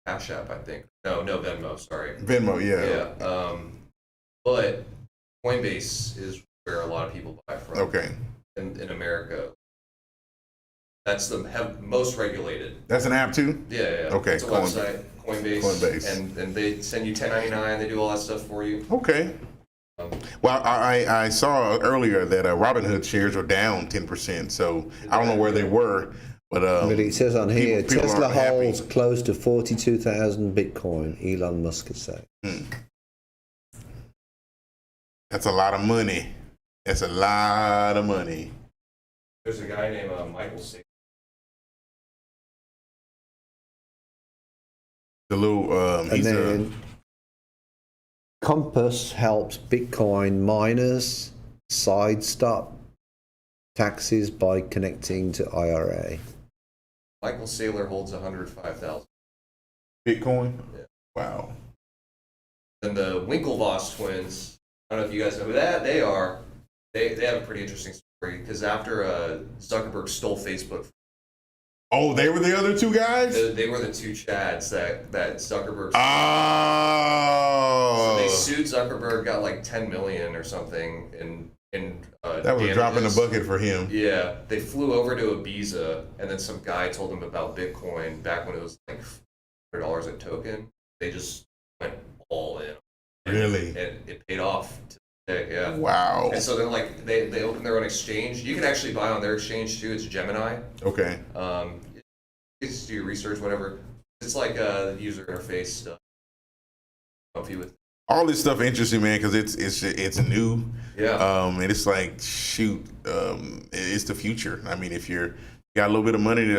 of Cash App, I think. No, Venmo. Sorry. Venmo, yeah. Yeah. But Coinbase is where a lot of people buy from. Okay. In America. That's the most regulated. That's an app too? Yeah. Okay. It's a website, Coinbase. And they send you 1099, they do all that stuff for you. Okay. Well, I saw earlier that Robinhood shares are down 10%, so I don't know where they were, but it says on here, people Tesla aren't happy. holds close to 42,000 Bitcoin, Elon Musk has said. That's a lot of money. That's a lot of money. There's a guy named Michael Saylor. The little Compass helps Bitcoin miners sidestep taxes by connecting to IRA. Michael Saylor holds 105,000. Bitcoin? Yeah. Wow. Then the Winklevoss twins, I don't know if you guys know who they are. They have a pretty interesting story, because after Zuckerberg stole Facebook. Oh, they were the other two guys? They were the two Chads that Zuckerberg. Oh. So they sued Zuckerberg, got like 10 million or something, in that was a drop in the bucket for him. Yeah, they flew over to Ibiza, and then some guy told them about Bitcoin back when it was like $100 a token. They just went all in. Really? And it paid off. Yeah. Wow. And so then, like, they opened their own exchange. You can actually buy on their exchange too. It's Gemini. Okay. Just do your research, whatever. It's like the user interface stuff. Help you with. All this stuff interests me, man, because it's new. Yeah. And it's like, shoot, it's the future. I mean, if you got a little bit of money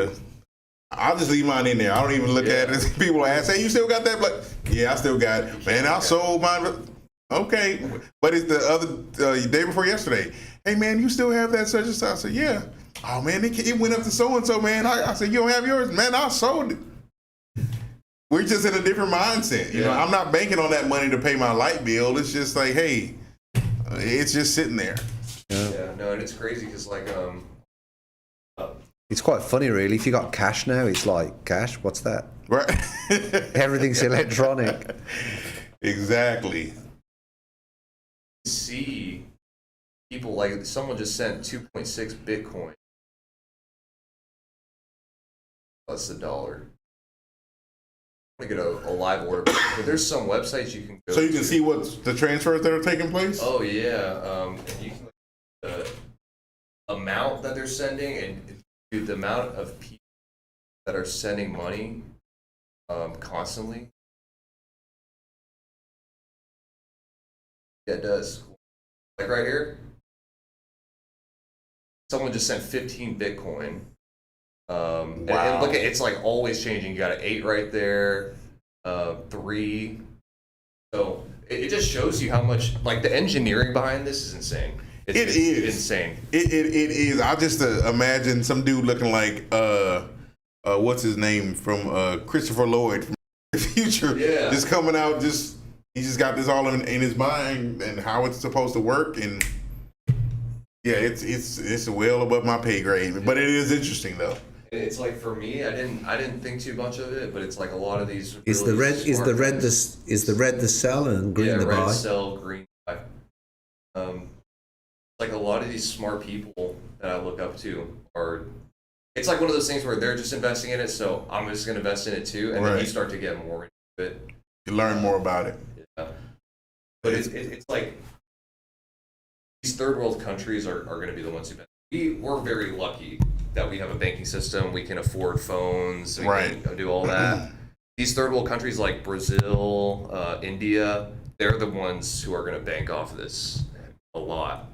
I'll just leave mine in there. I don't even look at it. People ask, "Hey, you still got that?" Like, yeah, I still got it. Man, I sold mine. Okay, but it's the other day before yesterday. Hey, man, you still have that such and such? I said, yeah. Oh, man, it went up to so and so, man. I said, you don't have yours, man. I sold it. We're just in a different mindset. You know, I'm not banking on that money to pay my light bill. It's just like, hey, it's just sitting there. Yeah. No, and it's crazy because like It's quite funny, really. If you got cash now, it's like, cash? What's that? Right. Everything's electronic. Exactly. See people, like, someone just sent 2.6 Bitcoin. That's $1. I'm gonna get a live order, but there's some websites you can go So you can to. see what's the transfers that are taking place? Oh yeah, and you can the amount that they're sending, and dude, the amount of people that are sending money constantly. Yeah, it does. Like right here, someone just sent 15 Bitcoin. And look at, it's like always changing. You got an 8 right there, 3. So it just shows you how much, like, the engineering behind this is insane. It's insane. It is. I just imagine some dude looking like what's his name from Christopher Lloyd from the future. Yeah. Just coming out. He just got this all in his mind and how it's supposed to work. And yeah, it's well above my pay grade. But it is interesting though. It's like, for me, I didn't think too much of it, but it's like a lot of these. Is the red the sell and green the buy? Red sell, green buy. Like a lot of these smart people that I look up to are. It's like one of those things where they're just investing in it, so I'm just going to invest in it too, and then you start to get more into it. You learn more about it. Yeah. But it's like these third world countries are going to be the ones who benefit. We're very lucky that we have a banking system. We can afford phones. We can do all that. These third world countries like Brazil, India, they're the ones who are going to bank off this a lot,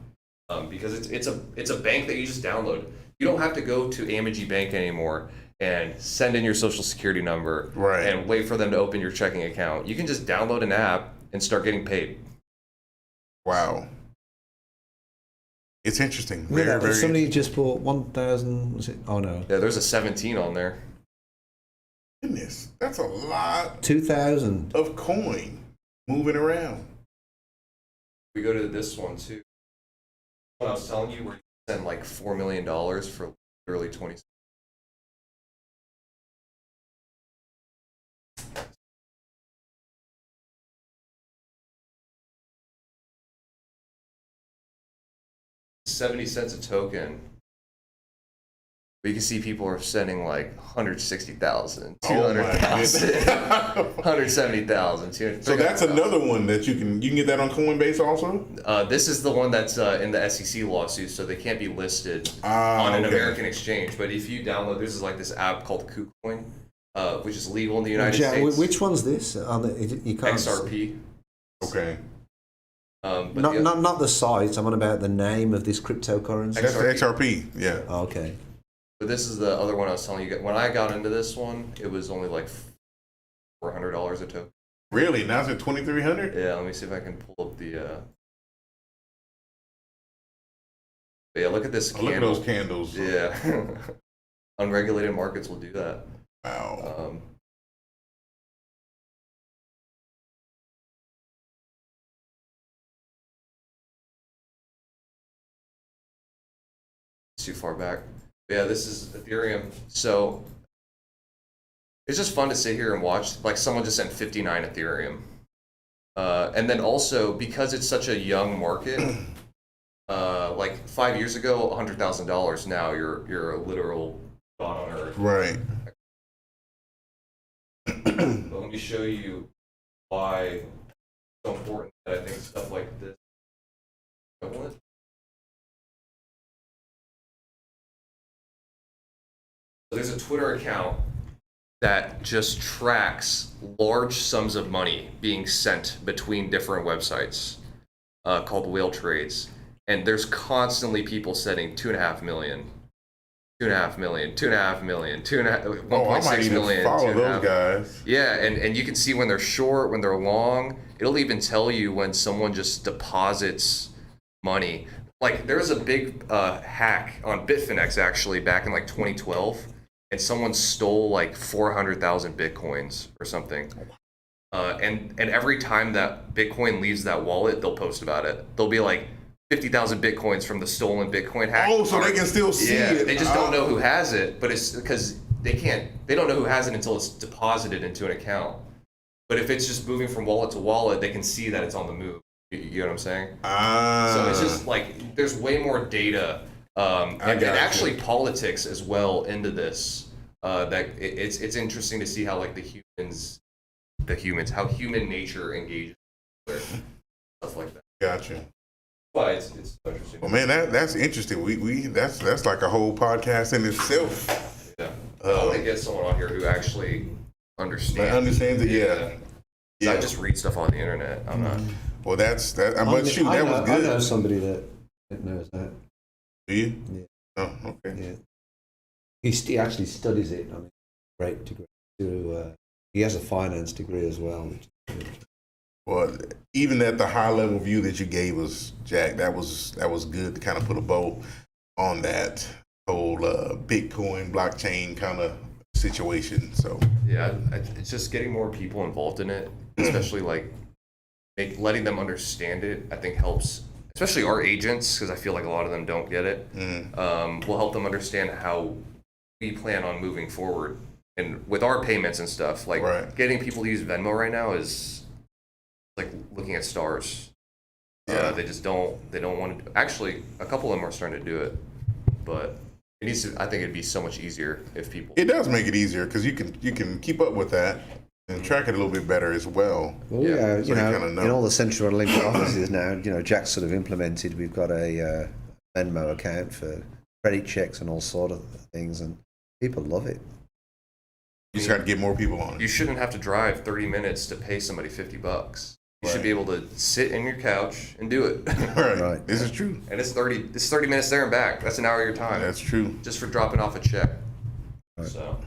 because it's a bank that you just download. You don't have to go to Amity Bank anymore and send in your social security number and wait for them to open your checking account. You can just download an app and start getting paid. Wow. It's interesting. Somebody just bought 1,000. Was it? Oh no. Yeah, there's a 17 on there. Goodness, that's a lot. 2,000 of coin moving around. We go to this one too. What I was telling you, where you send like $4 million for literally 20. $0.70 a token. But you can see people are sending like 160,000, 200,000, 170,000, 200,000. So that's another one that you can get that on Coinbase also? This is the one that's in the SEC lawsuit, so they can't be listed on an American exchange. But if you download, this app called KuCoin, which is legal in the United States. Which one's this? You can't XRP. Okay. But not the site. I'm on about the name of this cryptocurrency. That's the XRP. Yeah. Okay. But this is the other one I was telling you. When I got into this one, it was only like $400 a token. Really? Now it's at 2,300? Yeah. Let me see if I can pull up the. Yeah. Look at this. Look at those candles. Yeah. Unregulated markets will do that. Wow. Too far back. Yeah, this is Ethereum. So it's just fun to sit here and watch. Like someone just sent 59 Ethereum, and then also because it's such a young market, like 5 years ago, $100,000. Now you're a literal god on earth. Right. But let me show you why it's so important that I think stuff like this is prevalent. There's a Twitter account that just tracks large sums of money being sent between different websites called Whale Trades. And there's constantly people sending 2.5 million, 2.5 million, 2.5 million, 1.6 million. Follow those guys. Yeah, and you can see when they're short, when they're long. It'll even tell you when someone just deposits money. Like there was a big hack on Bitfinex actually back in like 2012. And someone stole like 400,000 Bitcoins or something. And every time that Bitcoin leaves that wallet, they'll post about it. They'll be like 50,000 Bitcoins from the stolen Bitcoin hack. Oh, so they can still see it. They just don't know who has it, but it's because they don't know who has it until it's deposited into an account. But if it's just moving from wallet to wallet, they can see that it's on the move. You know what I'm saying? So it's just like, there's way more data and actually politics as well into this. That it's interesting to see how like how human nature engages with stuff like that. Gotcha. But it's interesting. Well, man, that's interesting. We that's like a whole podcast in itself. Yeah. I want to get someone on here who actually understands. Understands it. Yeah. I just read stuff on the internet. I'm not. Well, that. But shoot, that was good. I know somebody that knows that. Do you? Yeah. Oh, okay. Yeah. He actually studies it. I mean, great degree. He has a finance degree as well. Well, even at the high level view that you gave us, Jack, that was good to kind of put a bow on that whole Bitcoin blockchain kind of situation. So yeah, it's just getting more people involved in it, especially like letting them understand it. I think helps. Especially our agents, because I feel like a lot of them don't get it. We'll help them understand how we plan on moving forward. And with our payments and stuff, like getting people to use Venmo right now is like looking at stars. Yeah, they don't want to. Actually, a couple of them are starting to do it. But it needs to, I think it'd be so much easier if people. It does make it easier because you can keep up with that. and track it a little bit better as well. Well, Yeah. you So you know, kinda know. in all the Central Olympic offices now, Jack's sort of implemented. We've got a Venmo account for credit checks and all sort of things, and people love it. You just got to get more people on You it. shouldn't have to drive 30 minutes to pay somebody $50. You should Right. be able to sit in your couch and do it. Right. This is true. And it's 30 minutes there and back. That's an hour of your time. That's true. Just for dropping off a check. Right. So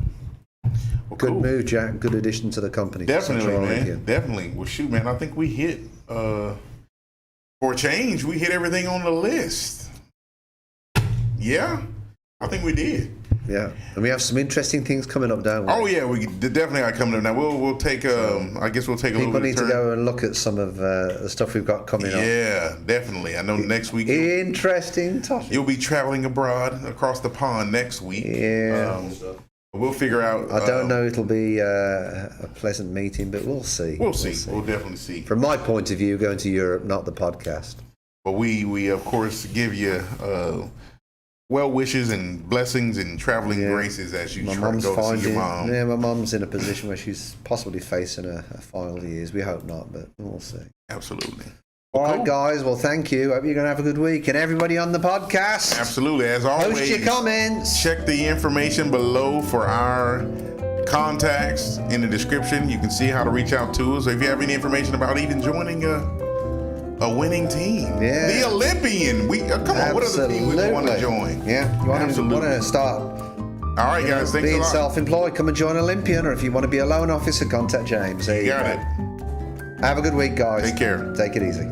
Well, Good cool. move, Jack. Good addition to the company. Definitely, Central man. Olympian. Definitely. Well, shoot, man. I think we hit, for a change, we hit everything on the list. Yeah, I think we did. Yeah, and we have some interesting things coming up, don't we? Oh yeah, we definitely got coming up now. We'll take. I guess we'll take a little People bit. need of to turn. go and look at some of the stuff we've got coming up. Yeah, definitely. I know next week Interesting topic. you'll be traveling abroad across the pond next week. Yeah. We'll figure out. I don't know it'll be a pleasant meeting, but we'll see. We'll see. We'll definitely see. From my point of view, going to Europe, not the podcast. But we of course give you well wishes and blessings and traveling Yeah. graces as you My try to mum's go see finding, your mom. yeah, my mum's in a position where she's possibly facing a final years. We hope not, but we'll see. Absolutely. All right, Cool. guys. Well, thank you. Hope you're going to have a good week. And everybody on the podcast, Absolutely. As always, post your comments. check the information below for our contacts in the description. You can see how to reach out to us. If you have any information about even joining a winning team, Yeah. the Olympian. Come on. What other team we want to join? Yeah, you want Absolutely. to start All right, guys. Thanks a being lot. self-employed, come and join Olympian, or if you want to be a loan officer, contact James. There you Got go. it. Have a good week, guys. Take care. Take it easy.